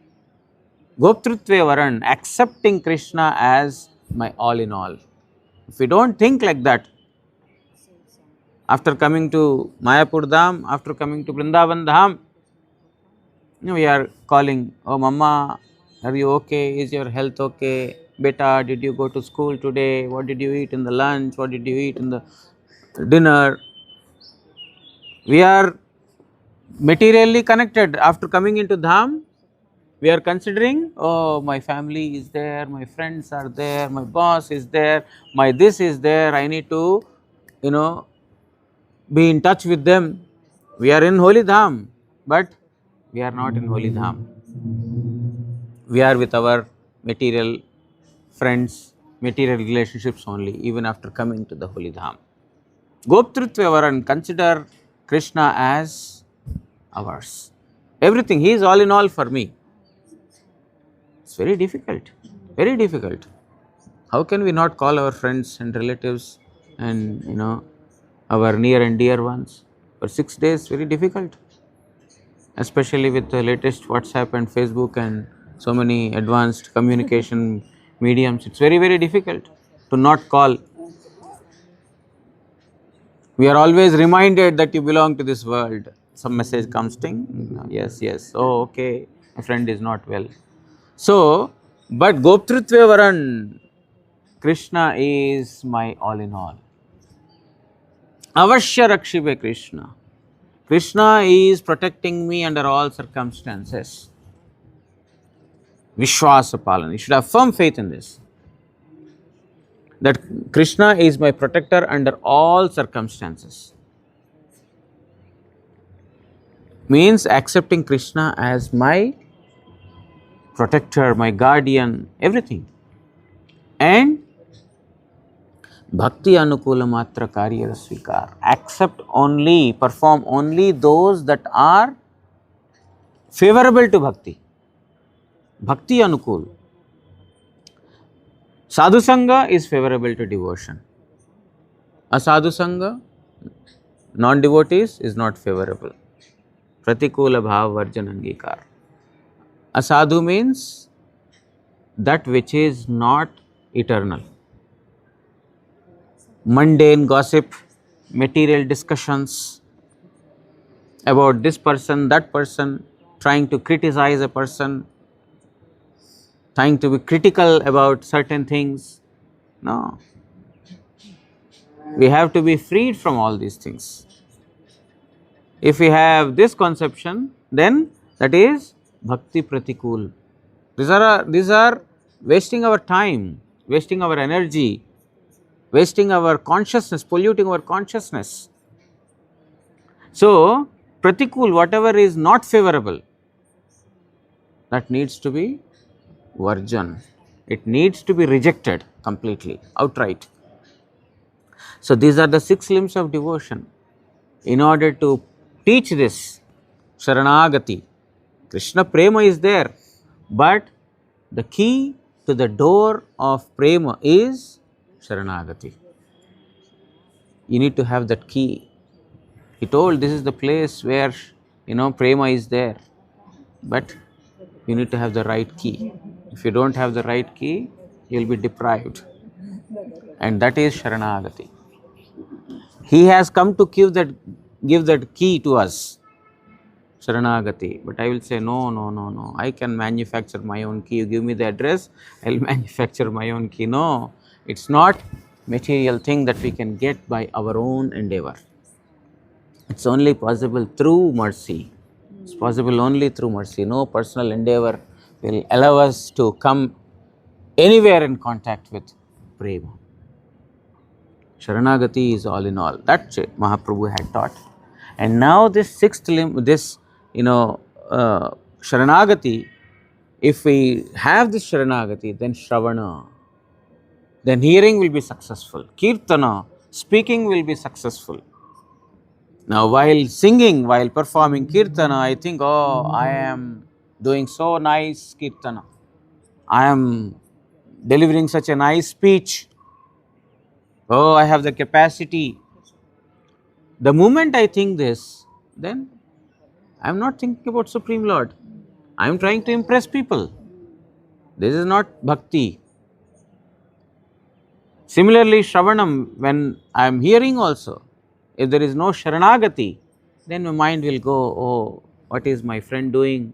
Goptrutve Varan, accepting Krishna as my all in all. If we don't think like that, after coming to Mayapur Dham, after coming to Vrindavan Dham, we are calling, oh Mama, are you okay? Is your health okay? Beta, did you go to school today? What did you eat in the lunch? What did you eat in the dinner? We are materially connected. After coming into Dham, we are considering, oh, my family is there, my friends are there, my boss is there, my this is there, I need to, you know, be in touch with them. We are in Holy Dham, but we are not in Holy Dham. We are with our material friends, material relationships only, even after coming to the Holy Dham. Goptrutva consider Krishna as ours. Everything, he is all in all for me. It's very difficult, very difficult. How can we not call our friends and relatives and our near and dear ones for 6 days? Very difficult, especially with the latest WhatsApp and Facebook and so many advanced communication mediums. It's very, very difficult to not call. We are always reminded that you belong to this world. Some message comes, ting, yes, yes, oh, okay, my friend is not well. So, but Goptrutve Varan, Krishna is my all in all. Avashya Rakshive Krishna. Krishna is protecting me under all circumstances. Vishwasa Palan. You should have firm faith in this. That Krishna is my protector under all circumstances. Means accepting Krishna as my protector, my guardian, everything. And Bhakti Anukula Matra Karya Svikar. Accept only, perform only those that are favorable to Bhakti. Bhakti Anukul. Sadhu Sangha is favorable to devotion. Asadhu Sangha, non-devotees, is not favorable. Pratikula Bhav Varjan Angikar. Asadhu means that which is not eternal. Mundane gossip, material discussions about this person, that person, trying to criticize a person, trying to be critical about certain things. No. We have to be freed from all these things. If we have this conception, then that is Bhakti Pratikul. These are wasting our time, wasting our energy, wasting our consciousness, polluting our consciousness. So, Pratikul, whatever is not favorable, that needs to be Varjan. It needs to be rejected completely, outright. So, these are the 6 limbs of devotion. In order to teach this, Sharanagati, Krishna Prema is there, but the key to the door of Prema is Sharanagati. You need to have that key. He told this is the place where Prema is there, but you need to have the right key. If you don't have the right key, you will be deprived, and that is Sharanagati. He has come to give that key to us, Sharanagati. But I will say, no. I can manufacture my own key. You give me the address, I will manufacture my own key. No, it's not material thing that we can get by our own endeavor. It's only possible through mercy. It's possible only through mercy. No personal endeavor will allow us to come anywhere in contact with Prema. Sharanagati is all in all. That Mahaprabhu had taught. And now this 6th limb, this Sharanagati if we have this Sharanagati, then Shravana, then hearing will be successful. Kirtana, speaking will be successful. Now, while singing, while performing Kirtana, I think, oh, I am doing so nice Kirtana. I am delivering such a nice speech. Oh, I have the capacity. The moment I think this, then I am not thinking about Supreme Lord. I am trying to impress people. This is not bhakti. Similarly, Shravanam, when I am hearing also, if there is no Sharanagati, then my mind will go, oh, what is my friend doing?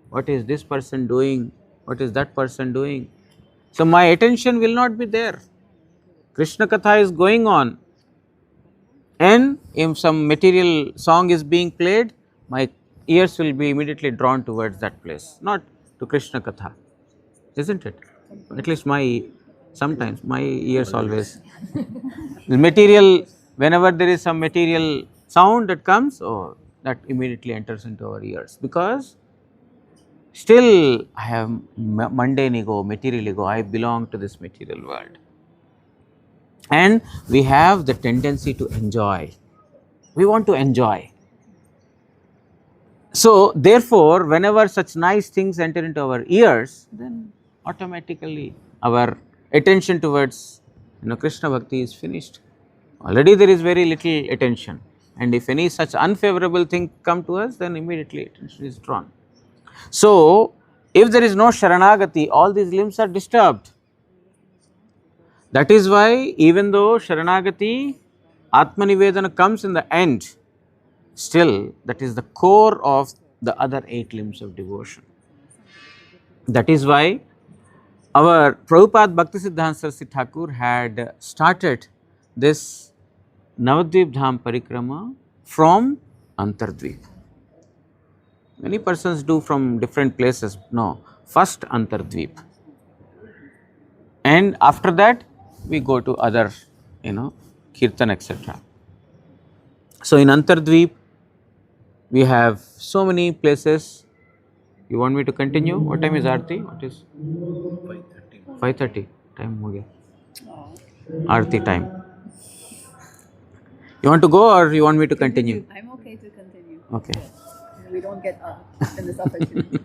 What is this person doing? What is that person doing? So my attention will not be there. Krishna Katha is going on, and if some material song is being played, my ears will be immediately drawn towards that place, not to Krishna Katha, isn't it? At least sometimes my ears always. The material, whenever there is some material sound that comes, oh, that immediately enters into our ears, because still I have mundane ego, material ego, I belong to this material world. And we have the tendency to enjoy. We want to enjoy. So, therefore, whenever such nice things enter into our ears, then automatically our attention towards Krishna Bhakti is finished. Already there is very little attention, and if any such unfavorable thing come to us, then immediately attention is drawn. So, if there is no Sharanagati, all these limbs are disturbed. That is why even though Sharanagati, Atmanivedana comes in the end, still that is the core of the other 8 limbs of devotion. That is why our Prabhupada Bhaktisiddhanta Saraswati Thakur had started this Nabadwip Dham Parikrama from Antardwip. Many persons do from different places. No, first Antardwip, and after that we go to other, Kirtan, etc. So in Antardwip we have so many places. You want me to continue? What time is Aarti? What is 5:30? Time ho gaya. Aarti time. You want to go or you want me to continue? I'm okay to continue. Okay. We don't get up in this opportunity.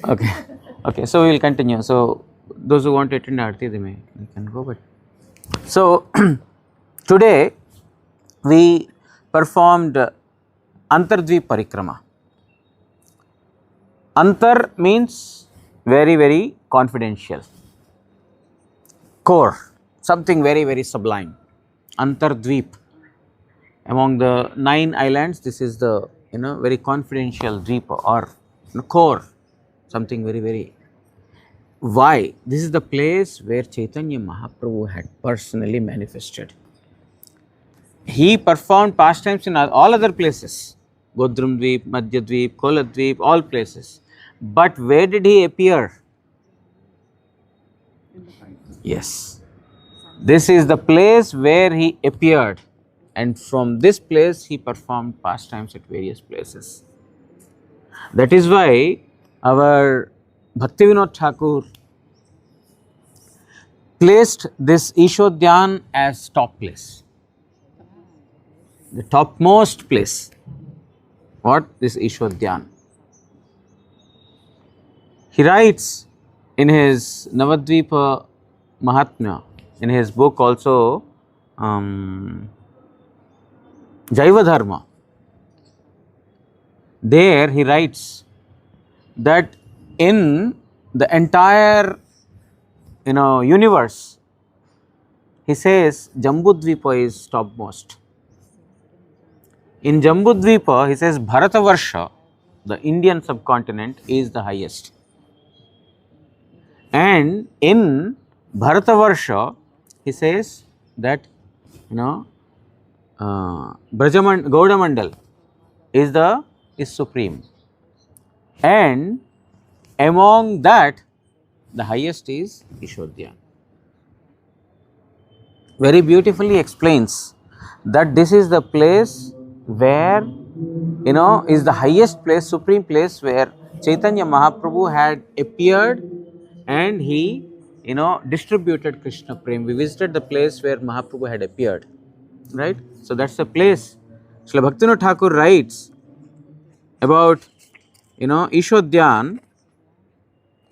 Okay. So we will continue. So those who want to attend Aarti, they can go. But so today we performed Antardwip Parikrama. Antar means very, very confidential, core, something very, very sublime. Antardwip, among the 9 islands, this is the very confidential dweepa or core, something very, very. Why? This is the place where Chaitanya Mahaprabhu had personally manifested. He performed pastimes in all other places, Godrumdvip, Madhyadvip, Koladvip, all places. But where did he appear? Yes. This is the place where he appeared, and from this place he performed pastimes at various places. That is why our Bhaktivinoda Thakur placed this Ishodhyan as top place, the topmost place. What? This Ishodhyan. He writes in his Navadvipa Mahatmya, in his book also, Jaiva Dharma. There he writes that in the entire universe, he says Jambudvipa is topmost. In Jambudvipa, he says Bharatavarsha, the Indian subcontinent, is the highest. And in Bharatavarsha, he says that Gaudamandal is supreme, and among that the highest is Ishodhyan. Very beautifully explains that this is the place where is the highest place, supreme place, where Chaitanya Mahaprabhu had appeared and he, distributed Krishna Prem. We visited the place where Mahaprabhu had appeared, right? So that's the place. Srila Bhaktivinoda Thakur writes about, Ishodhyan.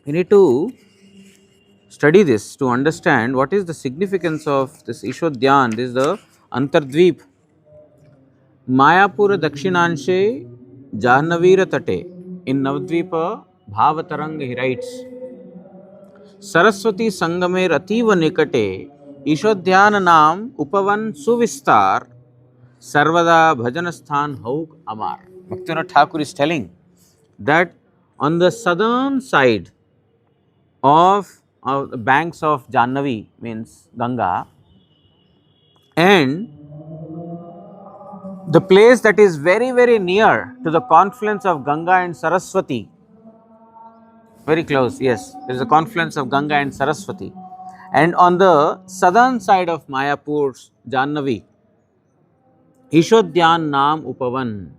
We need to study this to understand what is the significance of this Ishodhyan. This is the Antardwip. Mayapura Dakshinanshe Jahnavira Tate. In Navadvipa Bhavataranga he writes, Saraswati Sangamner अतीव निकटे ईशोध्यान नाम उपवन सुविस्तार सर्वदा भजन स्थान हौक अमार. Bhaktivinoda Thakur is telling that on the southern side of the banks of Jannavi, means Ganga, and the place that is very, very near to the confluence of Ganga and Saraswati, very close, yes, there is a confluence of Ganga and Saraswati. And on the southern side of Mayapur's Jannavi, Ishodhyan Naam Upavan,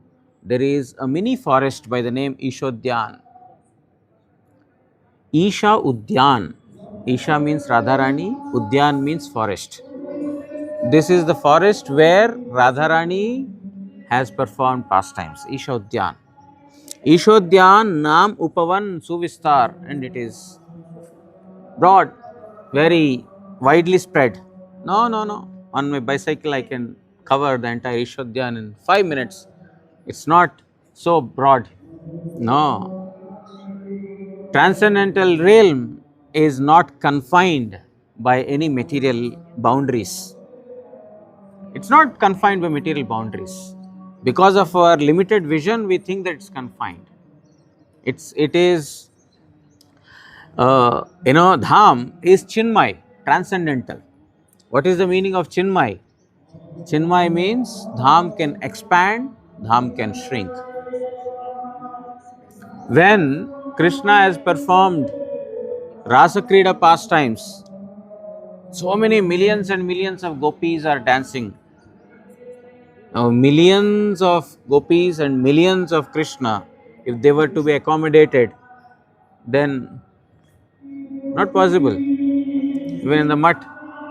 there is a mini forest by the name Ishodhyan. Isha Udyan. Isha means Radharani, Udyan means forest. This is the forest where Radharani has performed pastimes, Isha Udyan. Ishodhyan Naam Upavan Suvistar, and it is broad, very widely spread. No, no, no. On my bicycle, I can cover the entire Ishodhyan in 5 minutes. It's not so broad. No. Transcendental realm is not confined by any material boundaries. It's not confined by material boundaries. Because of our limited vision, we think that it's confined. It is Dham is Chinmay, transcendental. What is the meaning of Chinmay? Chinmay means Dham can expand, Dham can shrink. When Krishna has performed Rasa Krida pastimes, so many millions and millions of gopis are dancing. Now, millions of gopis and millions of Krishna, if they were to be accommodated, then not possible. Even in the mutt,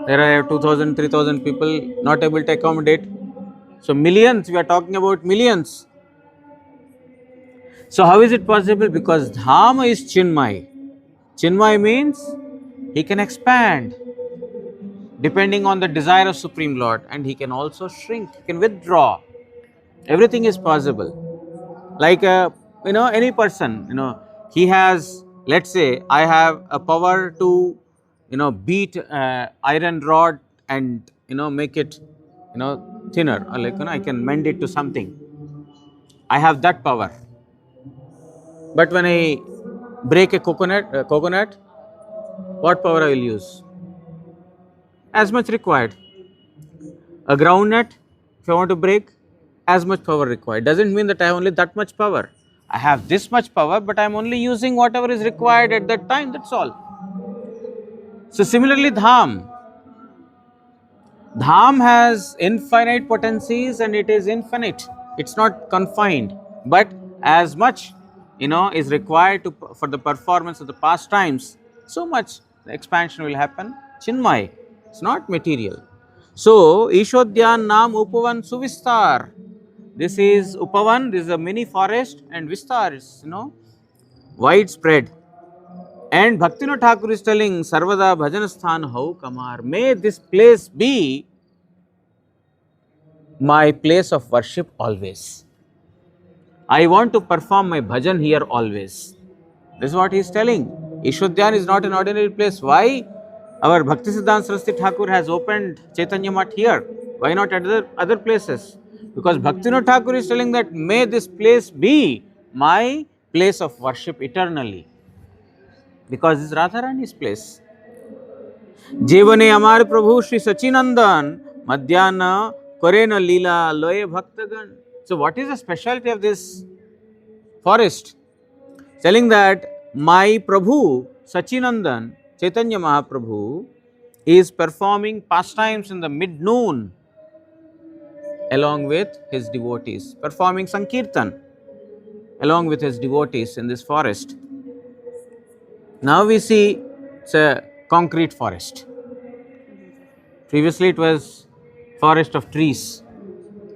there are 2,000, 3,000 people not able to accommodate. So millions, we are talking about millions. So how is it possible? Because Dham is Chinmay. Chinmay means he can expand depending on the desire of Supreme Lord, and he can also shrink, he can withdraw. Everything is possible. Like any person, he has, let's say, I have a power to beat iron rod and make it thinner, or like I can mend it to something. I have that power. But when I break a coconut, what power I will use? As much required. A groundnut, if I want to break, as much power required. Doesn't mean that I have only that much power. I have this much power, but I am only using whatever is required at that time, that's all. So similarly, Dham has infinite potencies and it is infinite. It's not confined, but as much is required for the performance of the pastimes, so much the expansion will happen. Chinmay, it's not material. So Ishodhyan Naam Upavan Suvistar. This is Upavan, this is a mini forest, and Vistar is widespread. And Bhaktivinoda Thakur is telling, Sarvada Bhajanasthan Hau Kamar, may this place be my place of worship always. I want to perform my bhajan here always. This is what he is telling. Ishodhyan is not an ordinary place. Why? Our Bhaktisiddhanta Saraswati Thakur has opened Chaitanya Math here. Why not at other places? Because Bhaktivinoda Thakur is telling that may this place be my place of worship eternally. Because it's Radharani's place. Jevane Amar Prabhu Sri Sachinandan Madhyana Korena Leela Loye Bhaktagan. So what is the specialty of this forest? Telling that my Prabhu Sachinandan Chaitanya Mahaprabhu is performing pastimes in the mid-noon along with his devotees, performing Sankirtan. along with his devotees in this forest. Now we see it's a concrete forest. Previously it was forest of trees.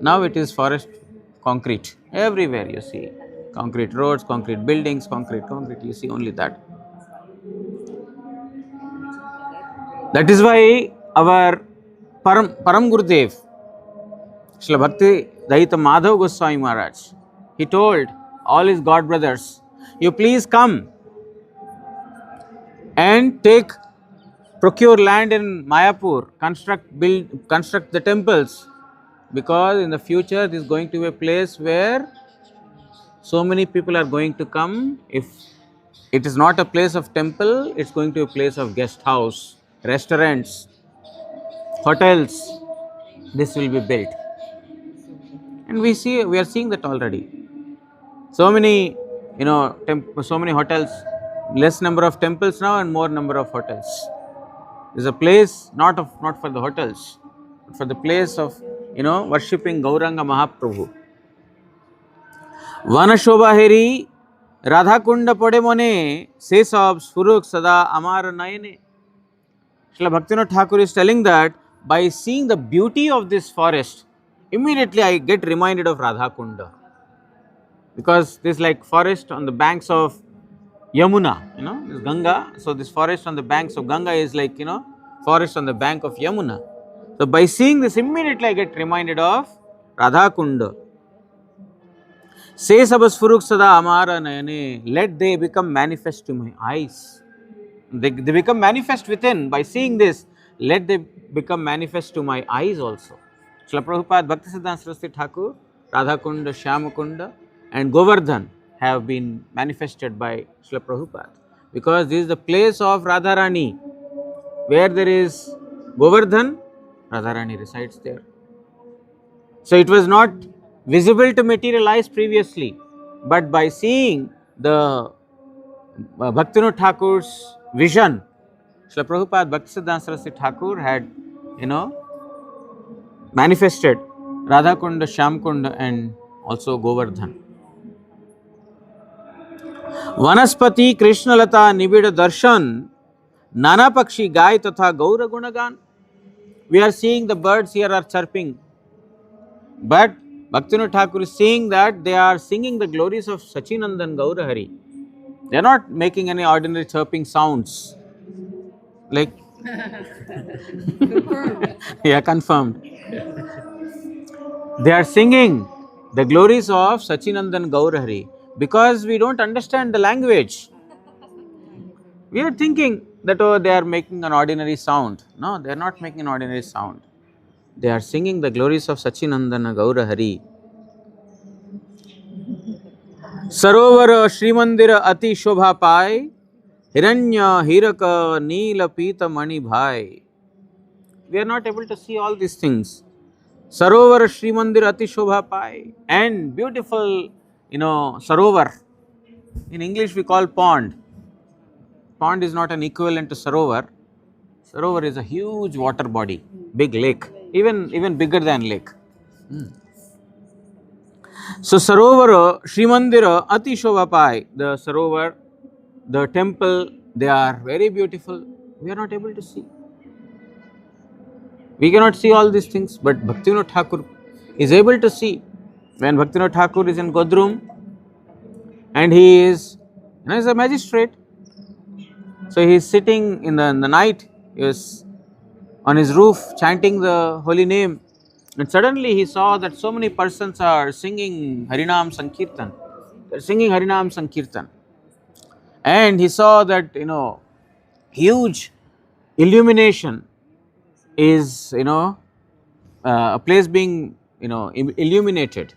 Now it is forest concrete. Everywhere you see concrete roads, concrete buildings, concrete, you see only that. That is why our Param Gurudev, Srila Bhakti Dayita Madhav Goswami Maharaj, he told all his god brothers, you please come and procure land in Mayapur, construct the temples, because in the future this is going to be a place where so many people are going to come. If it is not a place of temple, it's going to be a place of guest house, restaurants, hotels. This will be built, and we are seeing that already. So many, so many hotels, less number of temples now and more number of hotels. Is a place not for the hotels, but for the place of worshipping Gauranga Mahaprabhu. Vanashobha heri Radha Kunda pode mone se sab Suruk sada amar nayane. Srila Bhaktivinoda Thakur is telling that by seeing the beauty of this forest, immediately I get reminded of Radha Kunda, because this like forest on the banks of Yamuna, this Ganga. So this forest on the banks of Ganga is like forest on the bank of Yamuna. So by seeing this, immediately I get reminded of Radha Kunda. Se sabas furuk sada amara nayane, let they become manifest to my eyes. They become manifest within. By seeing this, let they become manifest to my eyes also. Srila Prabhupada, Bhaktisiddhanta Saraswati Thakur, Radha Kunda, Shyama Kunda and Govardhan have been manifested by Srila Prabhupada, because this is the place of Radharani. Where there is Govardhan, Radharani resides there. So it was not visible to materialize previously, but by seeing the Bhaktivinoda Thakur's vision, Srila Prabhupada Bhaktisiddhanta Saraswati Thakur had manifested Radha Kunda, Shyam Kunda and also Govardhan. Vanaspati Krishnalata Nibida Darshan Nana Pakshi Gai Tatha Gaura Gunagan. We are seeing the birds here are chirping, but Bhaktivinoda Thakur is saying that they are singing the glories of Sachinandan Gaurahari. They are not making any ordinary chirping sounds. Like Confirmed. yeah, confirmed. They are singing the glories of Sachinandan Gaurahari, because we don't understand the language. We are thinking that they are making an ordinary sound. No, they are not making an ordinary sound. They are singing the glories of Sachinandana Gaurahari. Sarovar Sri Mandira Ati Shobha Pai, Hiranya Hiraka Neela Pita Mani Bhai. We are not able to see all these things. Sarovar Sri Mandira Ati Shobha Pai, and beautiful, Sarovar. In English we call pond. Pond is not an equivalent to Sarovar. Sarovar is a huge water body, big lake, even bigger than lake. So Sarovar, Sri Mandira, Ati Shobha Pai, the Sarovar, the temple, they are very beautiful. We are not able to see. We cannot see all these things, but Bhaktivinoda Thakur is able to see. When Bhaktivinoda Thakur is in Godrum and he is, is a magistrate. So he is sitting in the night, he was on his roof chanting the holy name, and suddenly he saw that so many persons are singing Harinam Sankirtan. They are singing Harinam Sankirtan. And he saw that, huge illumination is, a place being, illuminated.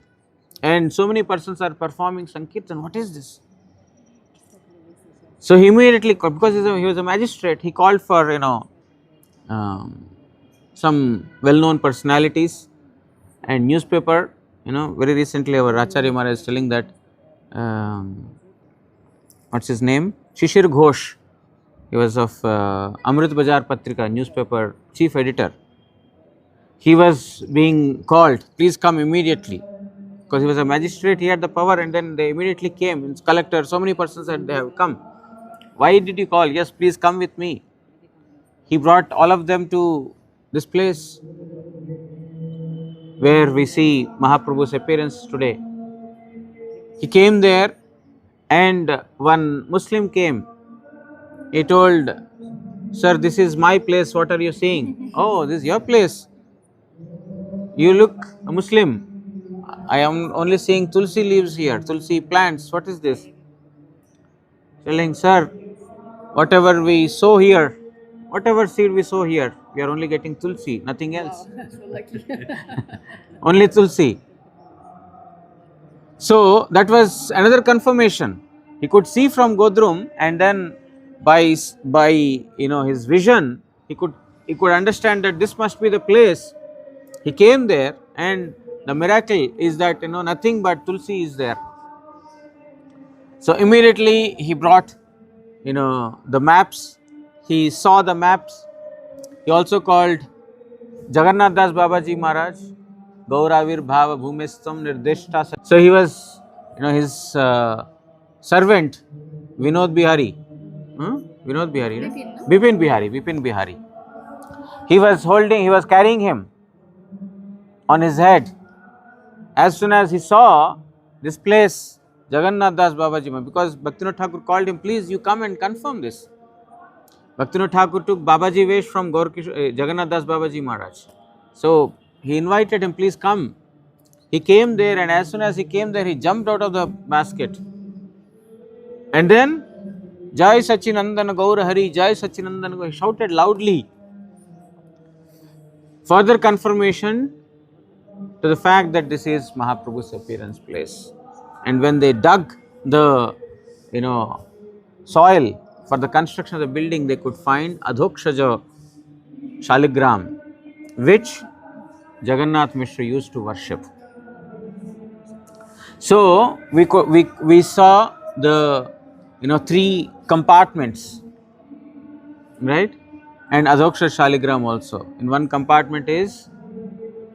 And so many persons are performing Sankirtan. What is this? So he immediately, because he was a magistrate, he called for, some well-known personalities and newspaper. Very recently our Acharya Maharaj is telling that, what's his name? Shishir Ghosh. He was of Amrit Bazaar Patrika newspaper chief editor. He was being called, please come immediately. because he was a magistrate, he had the power, and then they immediately came. It's collector, so many persons had they have come. Why did you call? Yes, please come with me. He brought all of them to this place where we see Mahaprabhu's appearance today. He came there, and one Muslim came. He told, "Sir, this is my place. What are you seeing?" "Oh, this is your place. You look a Muslim. I am only seeing tulsi leaves here, tulsi plants. What is this?" Telling, "Sir, whatever we sow here, whatever seed we sow here, we are only getting tulsi, nothing else. Wow, so lucky. Only tulsi." So that was another confirmation. He could see from Godrum, and then by his vision, he could understand that this must be the place. He came there, and the miracle is that nothing but tulsi is there. So immediately he brought the maps. He saw the maps. He also called Jagannath Das Babaji Maharaj, Gauravir Bhava Bhumistam Nirdeshta. So he was, his servant, Vinod Bihari. Vinod Bihari, no? Bipin, no? Bipin Bihari. He was carrying him on his head. As soon as he saw this place, Jagannath Das Babaji Maharaj, because Bhaktivinoda Thakur called him, "Please, you come and confirm this." Bhaktivinoda Thakur took Babaji Vesh from Jagannath Das Babaji Maharaj. So he invited him, "Please come." He came there, and as soon as he came there, he jumped out of the basket. And then, "Jai Sachinandana Gaura Hari, Jai Sachinandana Gaura," he shouted loudly. Further confirmation to the fact that this is Mahaprabhu's appearance place. And when they dug the soil for the construction of the building, they could find Adhokshaja Shaligram, which Jagannath Mishra used to worship. So we saw the three compartments, right? And Adhokshaja Shaligram also. In one compartment is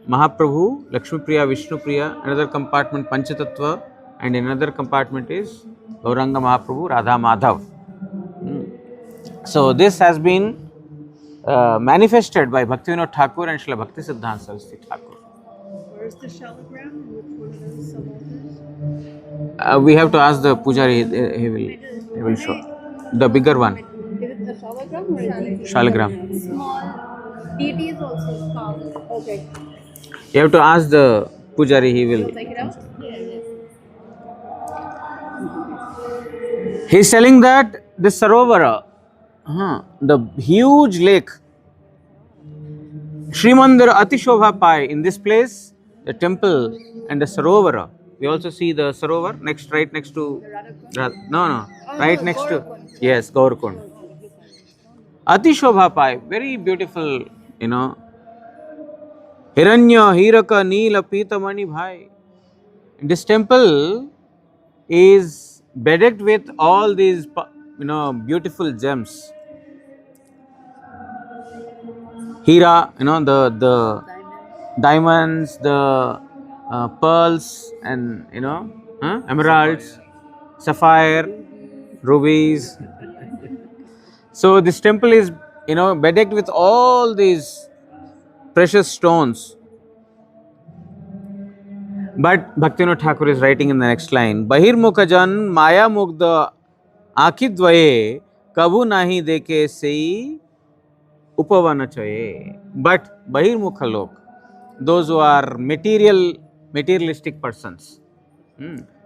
Mahaprabhu, Lakshmi Priya, Vishnu Priya. Another compartment Panchatattva, and in another compartment is Gauranga Mahaprabhu, Radha Madhav. So this has been manifested by Bhaktivinoda Thakur and Srila Bhakti Siddhanta Saraswati Thakur. Where's the shalogram? Which one of those sub-altars? We have to ask the Pujari. He will show the bigger one. Is it the shalogram or is it Shaligram. small? Deity is also carved. Okay. You have to ask the Pujari. He will Take it out? He is telling that the Sarovara, the huge lake, Srimandir Atishobha Pai, in this place, the temple and the Sarovara. We also see the Sarovar right next to, right next to, yes, Gaurkund. Atishobha Pai, very beautiful, Hiranya, Hiraka, Neela, Pitamani Bhai. This temple is bedecked with all these, beautiful gems. Hira, the diamonds, the pearls, and emeralds, sapphire, rubies. So this temple is bedecked with all these precious stones. But Bhaktivinoda Thakur is writing in the next line, Bahirmukhajan Maya Mugdha Akhidvaye Kabu Nahi Deke Sei Upavana Chaye. But Bahirmukha Lok, those who are materialistic persons,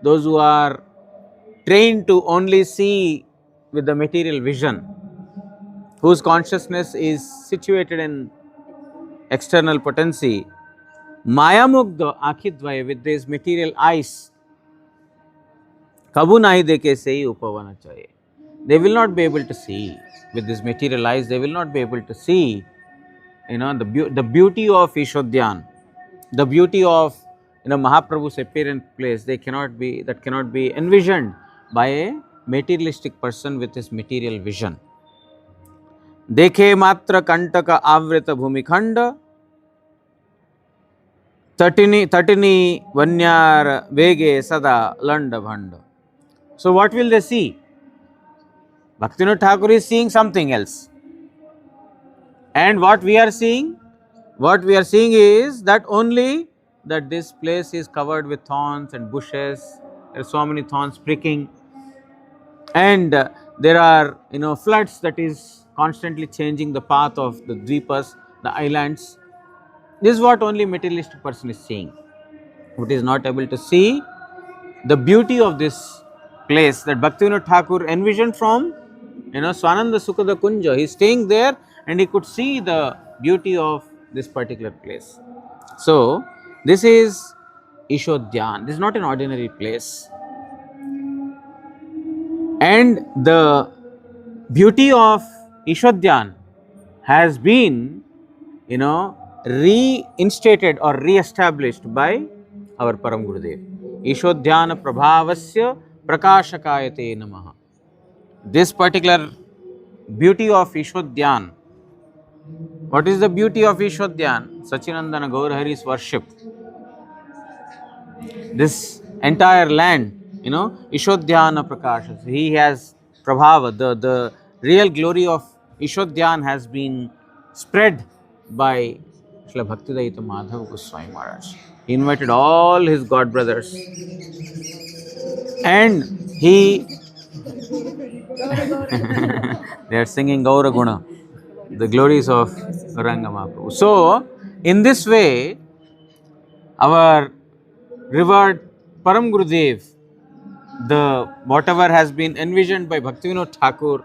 those who are trained to only see with the material vision, whose consciousness is situated in external potency, Maya Mugdha Akhidvaye, with these material eyes, Kabu nahi deke sei upavana chaye. They will not be able to see with these material eyes. They will not be able to see, the beauty of Ishodhyan, the beauty of Mahaprabhu's appearance place. That cannot be envisioned by a materialistic person with his material vision. Dekhe matra kantaka avrita bhumikhanda Tatini Vanyar Vege Sada Landa Bhanda. So what will they see? Bhaktivinoda Thakur is seeing something else. And what we are seeing? What we are seeing is that only that this place is covered with thorns and bushes. There are so many thorns pricking, and there are floods that is constantly changing the path of the dvipas, the islands. This is what only materialistic person is seeing. It is not able to see the beauty of this place that Bhaktivinoda Thakur envisioned from Swananda Sukhada Kunja. He is staying there and he could see the beauty of this particular place. So, this is Ishodhyan. This is not an ordinary place. And the beauty of Ishodhyan has been, reinstated or re-established by our Param Gurudev. Ishodhyana Prabhavasya Prakashakayate Namaha. This particular beauty of Ishodhyan. What is the beauty of Ishodhyan? Sachinandana Gaurahari's worship. This entire land, Ishodhyana Prakasha. He has Prabhava, the real glory of Ishodhyan has been spread by Srila Bhaktivedanta Madhava Goswami Maharaj. He invited all his god brothers and he they are singing Gaura Guna, the glories of Gauranga Mahaprabhu. So, in this way, our revered Param Gurudev, the whatever has been envisioned by Bhaktivinoda Thakur,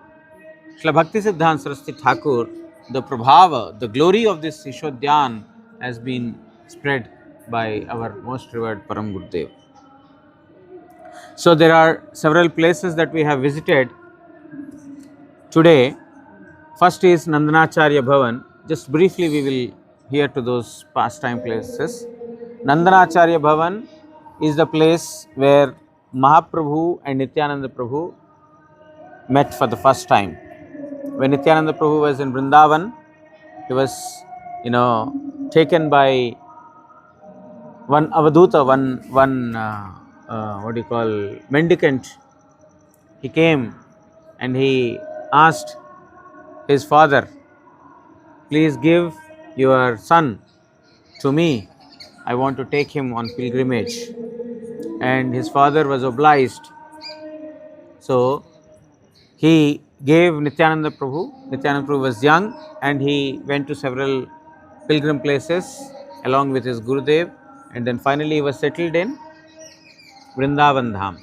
Srila Bhakti Siddhanta Saraswati Thakur, the Prabhava, the glory of this Ishodhyan has been spread by our most revered Param Gurudev. So, there are several places that we have visited today. First is Nandanacharya Bhavan. Just briefly we will hear to those pastime places. Nandanacharya Bhavan is the place where Mahaprabhu and Nityananda Prabhu met for the first time. When Nityananda Prabhu was in Vrindavan, he was, taken by one Avaduta, what do you call, mendicant. He came and he asked his father, please give your son to me. I want to take him on pilgrimage. And his father was obliged. So, he gave Nityananda Prabhu. Nityananda Prabhu was young and he went to several pilgrim places along with his Gurudev, and then finally he was settled in Vrindavan Dham.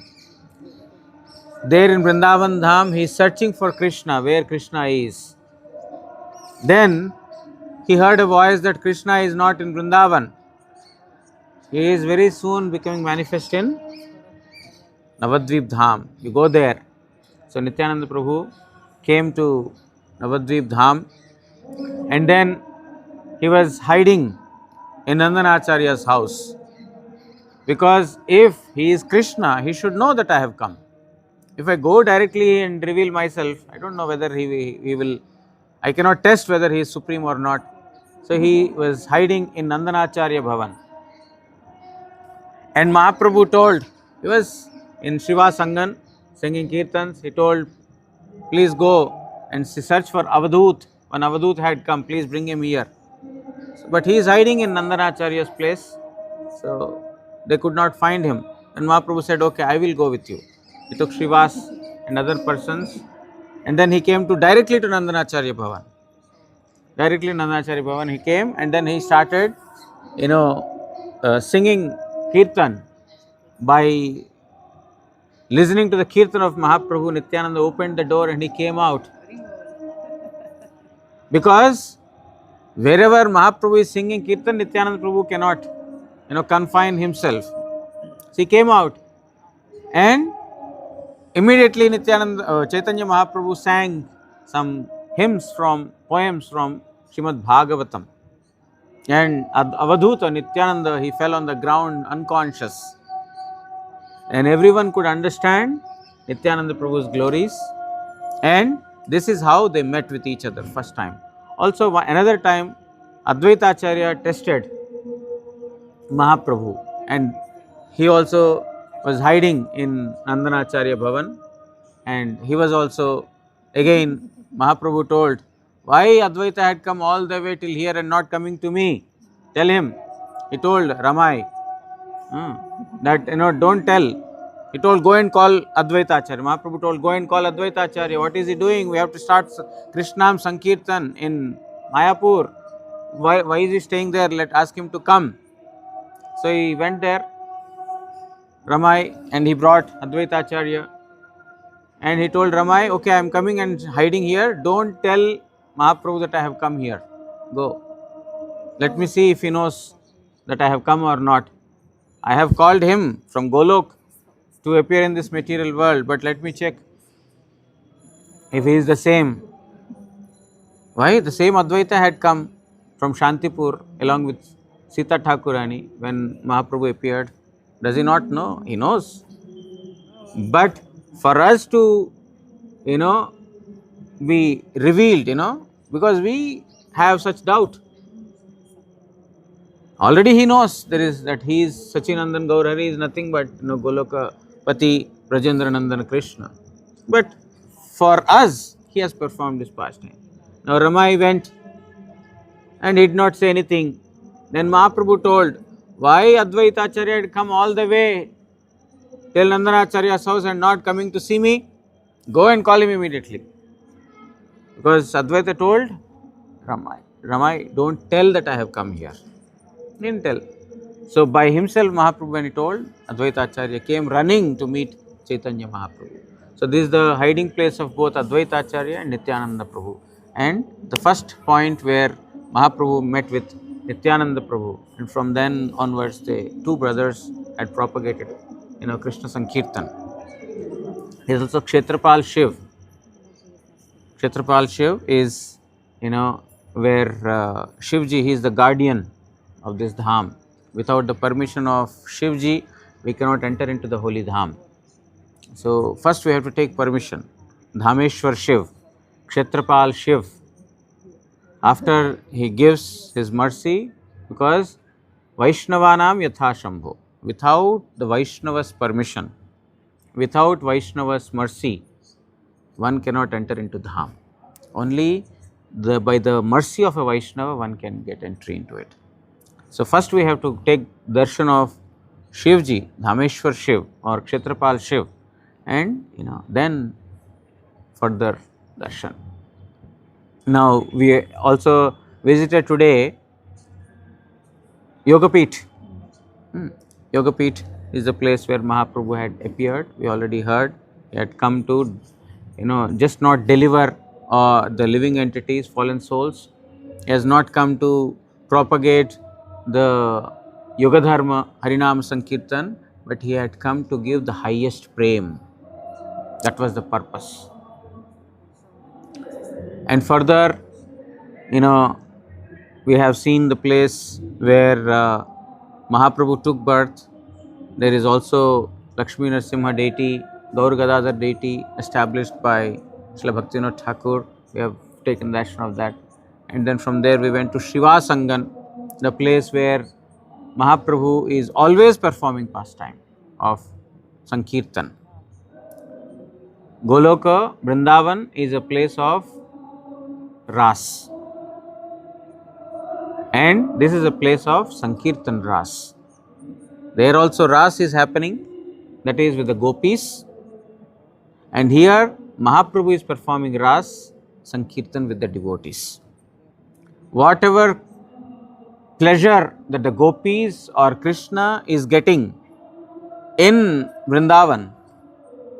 There in Vrindavan Dham, he is searching for Krishna, where Krishna is. Then he heard a voice that Krishna is not in Vrindavan. He is very soon becoming manifest in Nabadwip Dham. You go there. So Nityananda Prabhu came to Nabadwip Dham, and then he was hiding in Nandanacharya's house, because if he is Krishna, he should know that I have come. If I go directly and reveal myself, I don't know whether he will, I cannot test whether he is supreme or not. So he was hiding in Nandanacharya Bhavan. And Mahaprabhu told, he was in Shiva Sangan singing kirtans, he told, please go and search for Avadut. When Avadut had come, please bring him here. But he is hiding in Nandanacharya's place, so they could not find him. And Mahaprabhu said, okay, I will go with you. He took Srivas and other persons, and then he came directly to Nandanacharya Bhavan. Directly Nandanacharya Bhavan he came, and then he started, singing kirtan. By listening to the kirtan of Mahaprabhu, Nityananda opened the door and he came out. Because wherever Mahaprabhu is singing kirtan, Nityananda Prabhu cannot, confine himself. So he came out, and immediately Chaitanya Mahaprabhu sang some poems from Srimad Bhagavatam. And Avadhuta Nityananda, he fell on the ground unconscious. And everyone could understand Nityananda Prabhu's glories. And this is how they met with each other first time. Also, another time, Advaita Acharya tested Mahaprabhu, and he also was hiding in Nandanacharya Bhavan, and he was also, again, Mahaprabhu told, why Advaita had come all the way till here and not coming to me? Tell him. He told Ramai that, don't tell. He told, go and call Advaita Acharya. Mahaprabhu told, go and call Advaita Acharya. What is he doing? We have to start Krishnam Sankirtan in Mayapur. Why is he staying there? Let ask him to come. So he went there, Ramai, and he brought Advaita Acharya. And he told Ramai, okay, I am coming and hiding here. Don't tell Mahaprabhu that I have come here. Go. Let me see if he knows that I have come or not. I have called him from Golok to appear in this material world, but let me check if he is the same. Why? The same Advaita had come from Shantipur along with Sita Thakurani when Mahaprabhu appeared. Does he not know? He knows. But for us to, be revealed, because we have such doubt. Already he knows there is that he is Sachinandan Gaurhari is nothing but Goloka Pati Brajendra Nandan Krishna. But for us, he has performed this pastime. Now Ramai went and he did not say anything. Then Mahaprabhu told, why Advaita Acharya had come all the way till Nandanacharya's house and not coming to see me? Go and call him immediately. Because Advaita told Ramai, don't tell that I have come here. Didn't tell. So by himself, Mahaprabhu, when he told, Advaita Acharya came running to meet Chaitanya Mahaprabhu. So this is the hiding place of both Advaita Acharya and Nityananda Prabhu. And the first point where Mahaprabhu met with Nityananda Prabhu, and from then onwards, the two brothers had propagated, Krishna Sankirtan. He is also Kshetrapal Shiv. Kshetrapal Shiv is, where Shivji, he is the guardian of this Dham. Without the permission of Shivji, we cannot enter into the holy Dham. So first we have to take permission. Dhameshwar Shiv, Kshetrapal Shiv. After he gives his mercy, because Vaishnavanam Yatha Shambho. Without the Vaishnava's permission, without Vaishnava's mercy, one cannot enter into Dham. Only by the mercy of a Vaishnava, one can get entry into it. So first we have to take darshan of Shivji, Dhameshwar Shiv or Kshetrapal Shiv, and then further darshan. Now we also visited today Yogapeeth. Yogapeeth is the place where Mahaprabhu had appeared. We already heard he had come to, just not deliver the living entities, fallen souls. He has not come to propagate the Yoga Dharma, Harinam Sankirtan, but he had come to give the highest prem. That was the purpose. And further, we have seen the place where Mahaprabhu took birth. There is also Lakshmi Narasimha deity, Gaur Gadadhar deity established by Srila Bhaktivinoda Thakur. We have taken darshan of that. And then from there we went to Shiva Sangan, the place where Mahaprabhu is always performing pastime of Sankirtan. Goloka, Vrindavan is a place of Ras. And this is a place of Sankirtan Ras. There also Ras is happening, that is with the gopis. And here Mahaprabhu is performing Ras, Sankirtan with the devotees. Whatever pleasure that the gopis or Krishna is getting in Vrindavan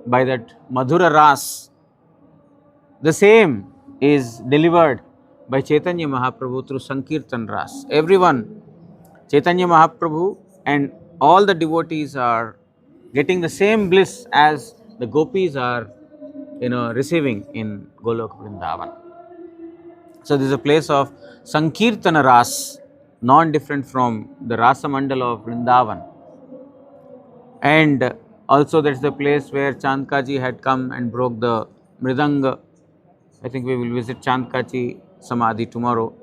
by that Madhura Ras, the same is delivered by Chaitanya Mahaprabhu through Sankirtan Ras. Everyone, Chaitanya Mahaprabhu and all the devotees are getting the same bliss as the gopis are, receiving in Golok Vrindavan. So this is a place of Sankirtana Ras, non-different from the Rasa Mandala of Vrindavan. And also that's the place where Chandkaji had come and broke the Mridanga. I think we will visit Chandkaji Samadhi tomorrow.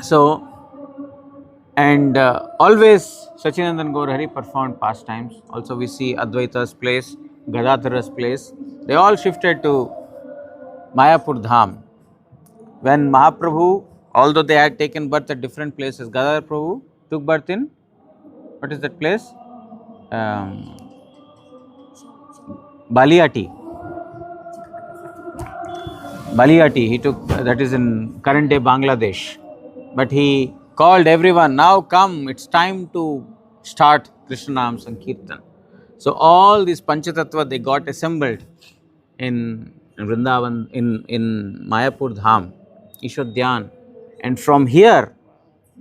So And always Sachinandan Gaur Hari performed pastimes. Also we see Advaita's place, Gadadhara's place. They all shifted to Mayapur Dham. When Mahaprabhu, although they had taken birth at different places, Gadadhar Prabhu took birth in, what is that place? Um, Baliati. Baliati, he took, that is in current day Bangladesh. But he called everyone, now come, it's time to start Krishnanam Sankirtan. So all these Panchatattva, they got assembled in Vrindavan, in Mayapur Dham, Ishodhyan. And from here,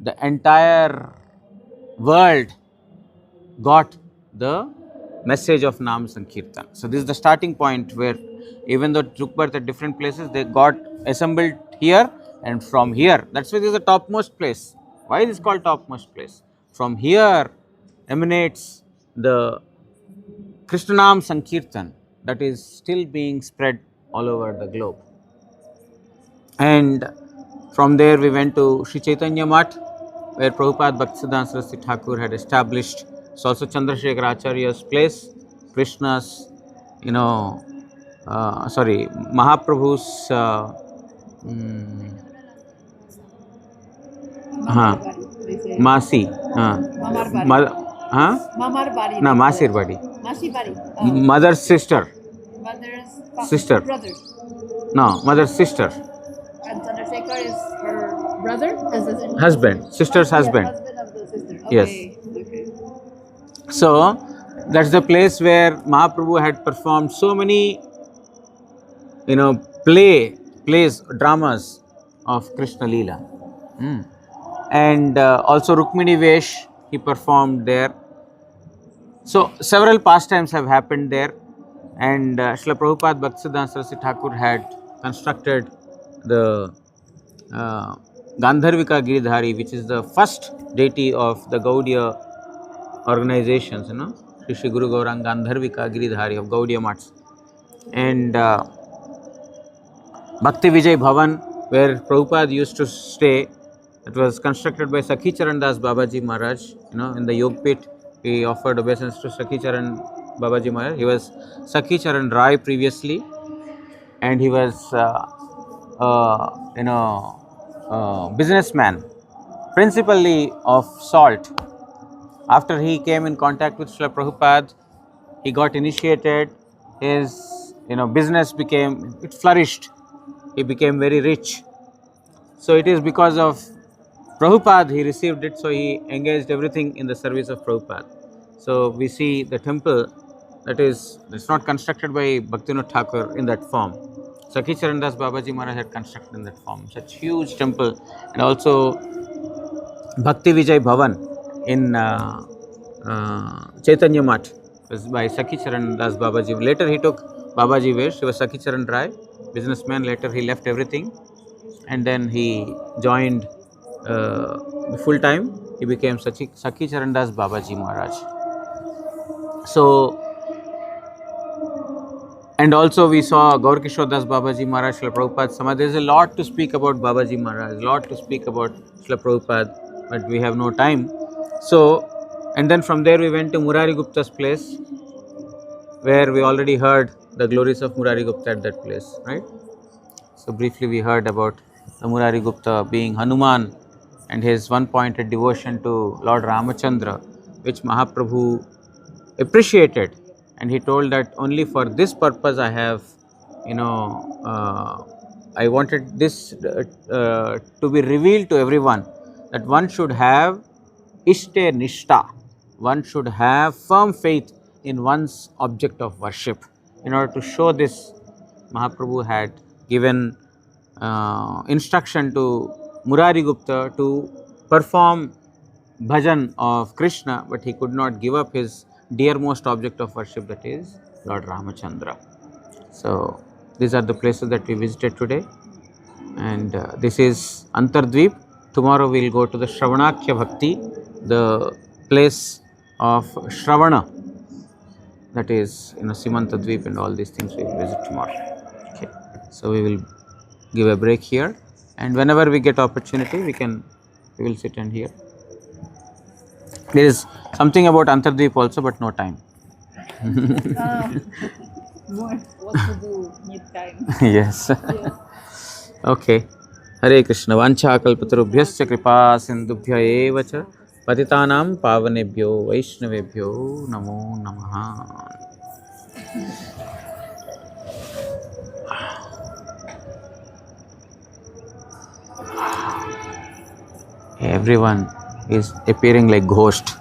the entire world got the message of Nam Sankirtan. So this is the starting point where even though it took birth at different places, they got assembled here, and from here, that's why this is the topmost place. Why is this called topmost place? From here emanates the Krishnanam Sankirtan that is still being spread all over the globe. And from there we went to Sri Chaitanya Math, where Prabhupada Bhaktisiddhanta Saraswati Thakur had established. It's also Chandrasekhar Acharya's place, Krishna's, Mahaprabhu's Masi, Mamar Bari. no, Masir Badi, Masi Bari. mother's sister, Mother's brother. no, mother's sister, And Chandrasekhar is her brother? Is this husband, sister's husband. husband of the sister. Yes. Okay. So that's the place where Mahaprabhu had performed so many, plays, dramas of Krishna Leela. And also Rukmini Vesh, he performed there. So several pastimes have happened there, and Srila Prabhupada Bhaktisiddhanta Saraswati Thakur had constructed the Gandharvika Giridhari, which is the first deity of the Gaudiya organizations, Shri Shri Guru Gaurang Gandharvika Giridhari of Gaudiya Maths. And Bhakti Vijay Bhavan, where Prabhupada used to stay, it was constructed by Sakhi Charan Das Babaji Maharaj. In the Yogpit, he offered obeisance to Sakhi Charan Babaji Maharaj. He was Sakhi Charan Rai previously, and he was businessman, principally of salt. After he came in contact with Srila Prabhupada, he got initiated. His business flourished. He became very rich. So it is because of Prabhupada he received it. So he engaged everything in the service of Prabhupada. So we see the temple it's not constructed by Bhaktivinoda Thakur in that form. Sakhi Charan Das Babaji Maharaj had constructed in that form. Such huge temple. And also Bhakti Vijay Bhavan in Chaitanya Math was by Sakhi Charan Das Babaji. Later he took Babaji Vesh. He was Sakhi Charan Rai, businessman. Later he left everything and then he joined full time. He became Sakhi Charan Das Babaji Maharaj. So, and also we saw Gaur Kishore Das Babaji Maharaj, Srila Prabhupada Samadhi. There is a lot to speak about Babaji Maharaj, a lot to speak about Srila Prabhupada, but we have no time. So, and then from there we went to Murari Gupta's place, where we already heard the glories of Murari Gupta at that place, right? So briefly we heard about the Murari Gupta being Hanuman and his one-pointed devotion to Lord Ramachandra, which Mahaprabhu appreciated, and he told that only for this purpose I have, I wanted this to be revealed to everyone, that one should have ishte nishta, one should have firm faith in one's object of worship. In order to show this, Mahaprabhu had given instruction to Murari Gupta to perform bhajan of Krishna, but he could not give up his dearmost object of worship, that is Lord Ramachandra. So these are the places that we visited today, and this is Antardwip. Tomorrow we will go to the Shravanakya Bhakti, the place of Shravana, that is Simantadwip, and all these things we will visit tomorrow. Okay. So we will give a break here, and whenever we get opportunity we will sit and hear. There is something about Antardwip also, but no time. More what to do need time. Yes. Yes. Okay. Hare Krishna. Vancha kalpatarubhyascha kripa sindubhya eva cha patitanam pavanebhyo vaishnavebhyo namo namaha. Everyone is appearing like ghost.